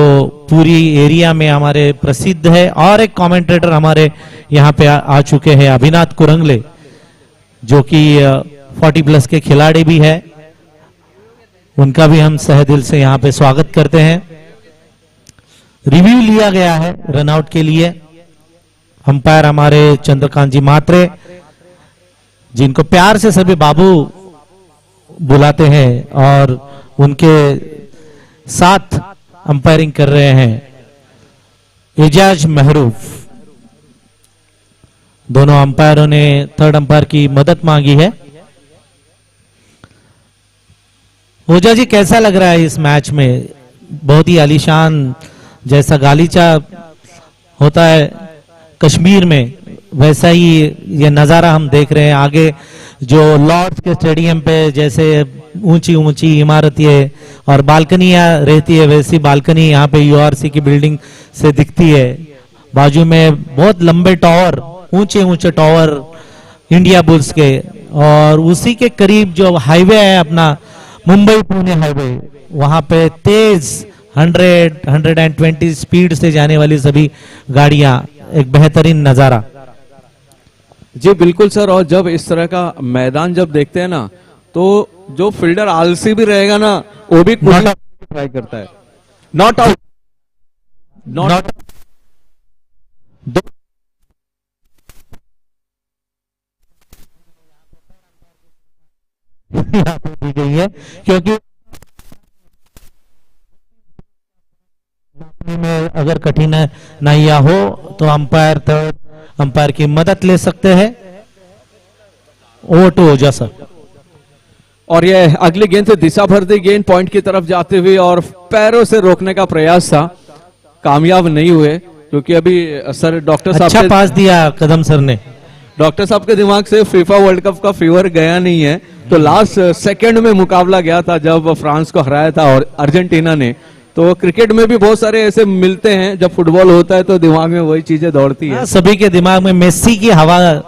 A: पूरी एरिया में हमारे प्रसिद्ध है, और एक कमेंटेटर हमारे यहाँ पे आ चुके हैं अभिनाथ कुरंगले, जो कि 40 प्लस के खिलाड़ी भी है। उनका भी हम सहदिल से यहाँ पे स्वागत करते हैं। रिव्यू लिया गया है रनआउट के लिए। अंपायर हमारे चंद्रकांत जी मात्रे, जिनको प्यार से सभी बाबू बुलाते हैं, और उनके साथ अंपायरिंग कर रहे हैं एजाज महरूफ। दोनों अंपायरों ने थर्ड अंपायर की मदद मांगी है। ओझा जी, कैसा लग रहा है इस मैच में? बहुत ही आलीशान जैसा गालीचा होता है कश्मीर में, वैसा ही ये नजारा हम देख रहे हैं। आगे जो लॉर्ड्स के स्टेडियम पे जैसे ऊंची ऊंची इमारतें और बालकनियां रहती है, वैसी बालकनी यहाँ पे यूआरसी की बिल्डिंग से दिखती है। बाजू में बहुत लंबे टावर, ऊंचे ऊंचे टावर इंडिया बुल्स के, और उसी के करीब जो हाईवे है अपना मुंबई पुणे हाईवे, वहां पे तेज 100-120 स्पीड से जाने वाली सभी गाड़ियां, एक बेहतरीन नजारा।
C: जी बिल्कुल सर, और जब इस तरह का मैदान जब देखते हैं ना, तो जो फील्डर आलसी भी रहेगा ना, वो भी ट्राई करता है। नॉट आउट, नॉट
A: दी गई है, क्योंकि में अगर कठिनाइयां हो तो अंपायर थर्ड अंपायर की मदद ले सकते हैं। Over to Ojha sir.
C: और ये अगली गेंद से दिशा भरती गेंद पॉइंट की तरफ जाते हुए और पैरों से रोकने का प्रयास था, कामयाब नहीं हुए क्योंकि अभी सर डॉक्टर
A: अच्छा
C: साहब
A: पास दिया कदम सर ने।
C: डॉक्टर साहब के दिमाग से फीफा वर्ल्ड कप का फीवर गया नहीं है। तो लास्ट सेकंड में मुकाबला गया था जब फ्रांस को हराया था और अर्जेंटीना ने। तो क्रिकेट में भी बहुत सारे ऐसे मिलते हैं, जब फुटबॉल होता है तो दिमाग में वही चीजें दौड़ती है।
A: हाँ, सभी के दिमाग में मेस्सी की हवा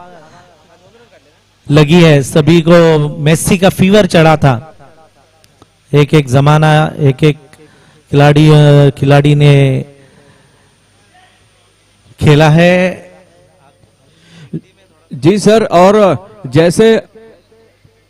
A: लगी है, सभी को मेस्सी का फीवर चढ़ा था। एक एक जमाना, एक एक खिलाड़ी ने खेला है।
C: जी सर, और जैसे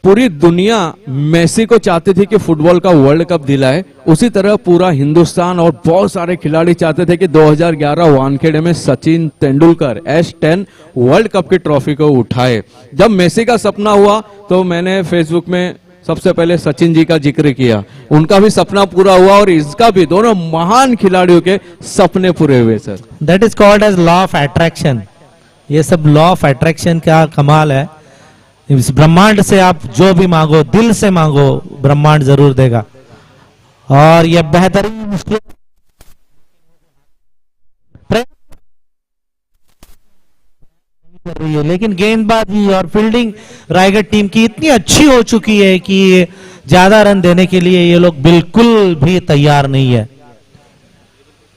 C: पूरी दुनिया मेसी को चाहती थी कि फुटबॉल का वर्ल्ड कप दिलाए, उसी तरह पूरा हिंदुस्तान और बहुत सारे खिलाड़ी चाहते थे कि 2011 वानखेड़े में Sachin Tendulkar S10 world cup की ट्रॉफी को उठाए। जब मेसी का सपना हुआ तो मैंने फेसबुक में सबसे पहले सचिन जी का जिक्र किया, उनका भी सपना पूरा हुआ और इसका भी, दोनों महान खिलाड़ियों के सपने पूरे हुए sir.
A: That is called as law of attraction. ये सब लॉ ऑफ अट्रैक्शन का कमाल है। इस ब्रह्मांड से आप जो भी मांगो, दिल से मांगो, ब्रह्मांड जरूर देगा। और ये बेहतरीन कर रही है, लेकिन गेंदबाजी और फील्डिंग रायगढ़ टीम की इतनी अच्छी हो चुकी है कि ज्यादा रन देने के लिए ये लोग बिल्कुल भी तैयार नहीं है।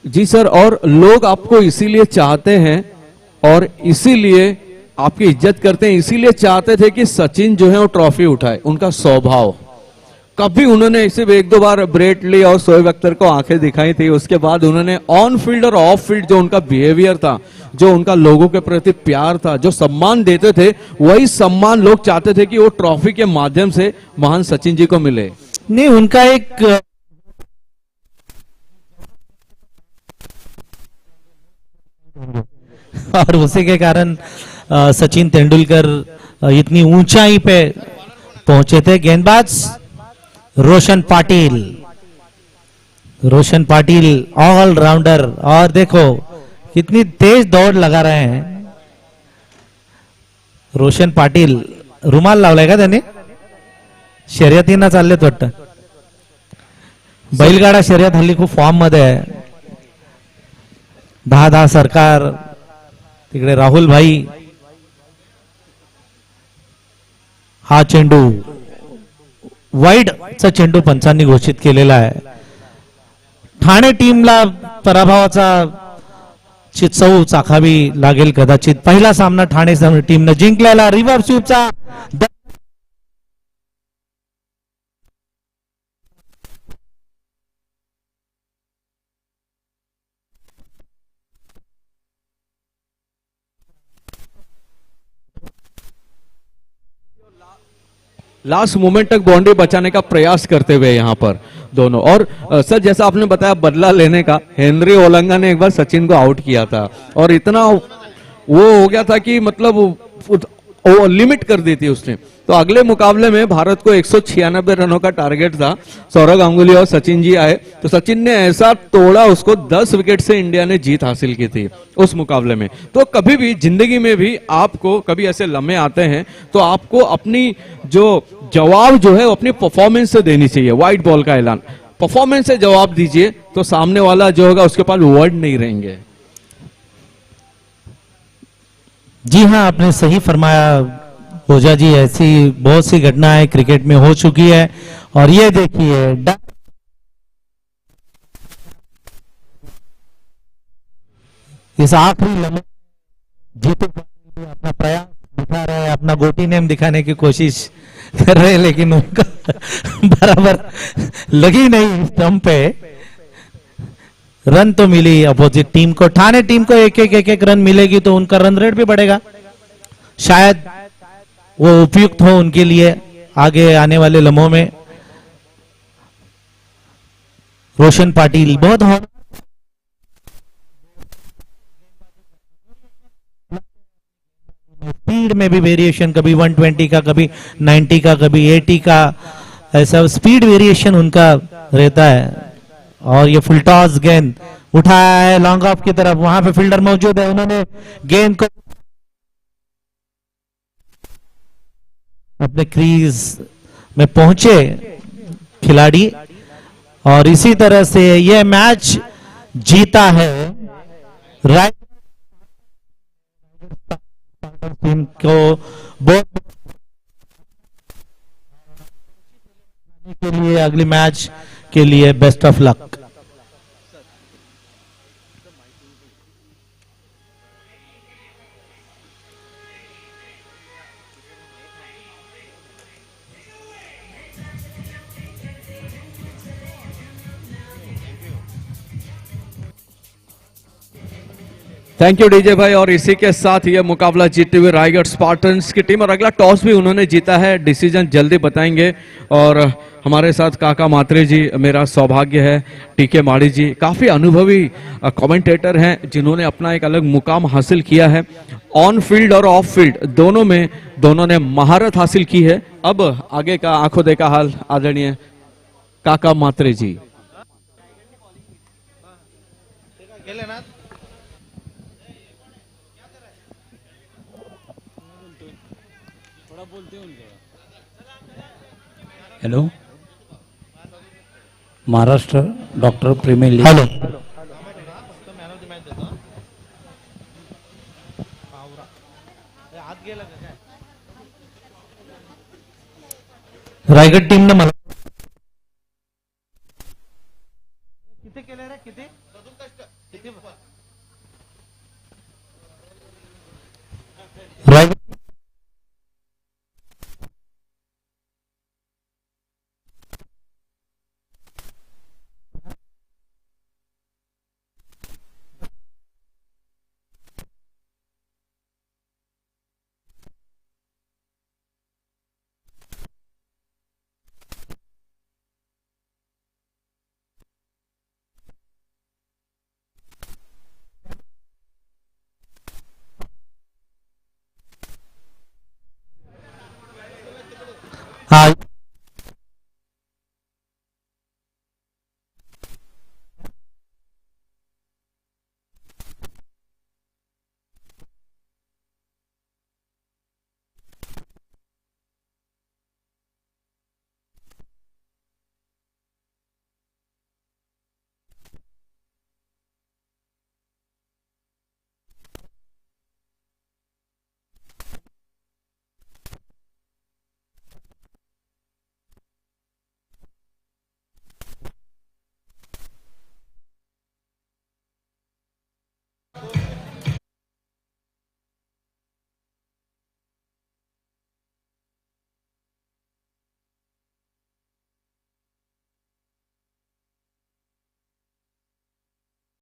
C: जी सर, और लोग आपको इसीलिए चाहते हैं और इसीलिए आपकी इज्जत करते हैं, इसीलिए चाहते थे कि सचिन जो है वो ट्रॉफी उठाए। उनका स्वभाव, कभी उन्होंने सिर्फ एक दो बार ब्रेट ली और शोएब अख्तर को आंखें दिखाई थी, उसके बाद उन्होंने ऑन फील्ड और ऑफ फील्ड जो उनका बिहेवियर था, जो उनका लोगों के प्रति प्यार था, जो सम्मान देते थे, वही सम्मान लोग चाहते थे कि वो ट्रॉफी के माध्यम से महान सचिन जी को मिले।
A: नहीं, उनका एक और उसी के कारण सचिन तेंदुलकर इतनी ऊंचाई पे पहुंचे थे। गेंदबाज रोशन पाटिल ऑल राउंडर, और देखो कितनी तेज दौड़ लगा रहे हैं रोशन पाटिल। रुमाल लावलाय का त्याने? शर्यतींना चाललेत वाटतं। बैलगाडा शर्यत हल्ली खूप फॉर्म मध्ये आहे। 10 सरकार, तिकडे राहुल भाई। हा चेंडू वाईडचा चेंडू पंचांनी घोषित केलेला आहे। ठाणे टीमला पराभवाचा चव चाखावी लागेल कदाचित। पहिला सामना ठाणे टीमने जिंकलेला। रिव्हर्स स्वीपचा
C: लास्ट मोमेंट तक बाउंड्री बचाने का प्रयास करते हुए यहाँ पर दोनों। और सर, जैसा आपने बताया बदला लेने का, हेनरी ओलंगा ने एक बार सचिन को आउट किया था और इतना वो हो गया था कि मतलब वो लिमिट कर दी थी उसने। तो अगले मुकाबले में भारत को 196 रनों का टारगेट था। सौरव गांगुली और सचिन जी आए तो सचिन ने ऐसा तोड़ा उसको, 10 विकेट से इंडिया ने जीत हासिल की थी उस मुकाबले में। तो कभी भी जिंदगी में भी आपको कभी ऐसे लम्हे आते हैं तो आपको अपनी जो जवाब जो है वो अपनी परफॉर्मेंस से देनी चाहिए। व्हाइट बॉल का ऐलान, परफॉर्मेंस से जवाब दीजिए तो सामने वाला जो होगा उसके पास वर्ड नहीं रहेंगे।
A: जी हाँ, आपने सही फरमाया ओझा जी। ऐसी बहुत सी घटनाएं क्रिकेट में हो चुकी है। और ये देखिए इस आखिरी लम्हे जीतू अपना प्रयास दिखा रहे हैं, अपना गोटी नेम दिखाने की कोशिश कर रहे हैं, लेकिन उनका बराबर लगी नहीं स्टंप पे। रन तो मिली अपोजिट टीम को। ठाणे टीम को एक रन मिलेगी तो उनका रन रेट भी बढ़ेगा। शायद वो उपयुक्त हो उनके लिए आगे आने वाले लम्हों में। रोशन पाटिल बहुत स्पीड में भी वेरिएशन, कभी 120 का, कभी 90 का, कभी 80 का, ऐसा स्पीड वेरिएशन उनका रहता है। और ये फुल टॉस गेंद उठाया है लॉन्ग ऑफ की तरफ, वहां पे फील्डर मौजूद है, उन्होंने गेंद को अपने क्रीज में पहुंचे खिलाड़ी और इसी तरह से ये मैच जीता है राइट टीम को बहुत के लिए अगली मैच के लिए best of luck.
C: Thank you DJ भाई। और इसी के साथ ये मुकाबला जीते हुए रायगढ़ स्पार्टन्स की टीम, और अगला टॉस भी उन्होंने जीता है, डिसीजन जल्दी बताएंगे। और हमारे साथ काका मात्रे जी, मेरा सौभाग्य है, टीके माड़ी जी काफी अनुभवी कमेंटेटर हैं जिन्होंने अपना एक अलग मुकाम हासिल किया है ऑन फील्ड और ऑफ फील्ड दोनों में, दोनों ने महारत हासिल की है। अब आगे का आंखों देखा हाल आदरणीय काका मात्रे जी।
B: गेले ना
F: hello, Maharashtra doctor premier league.
A: Hello Raigad team ने मला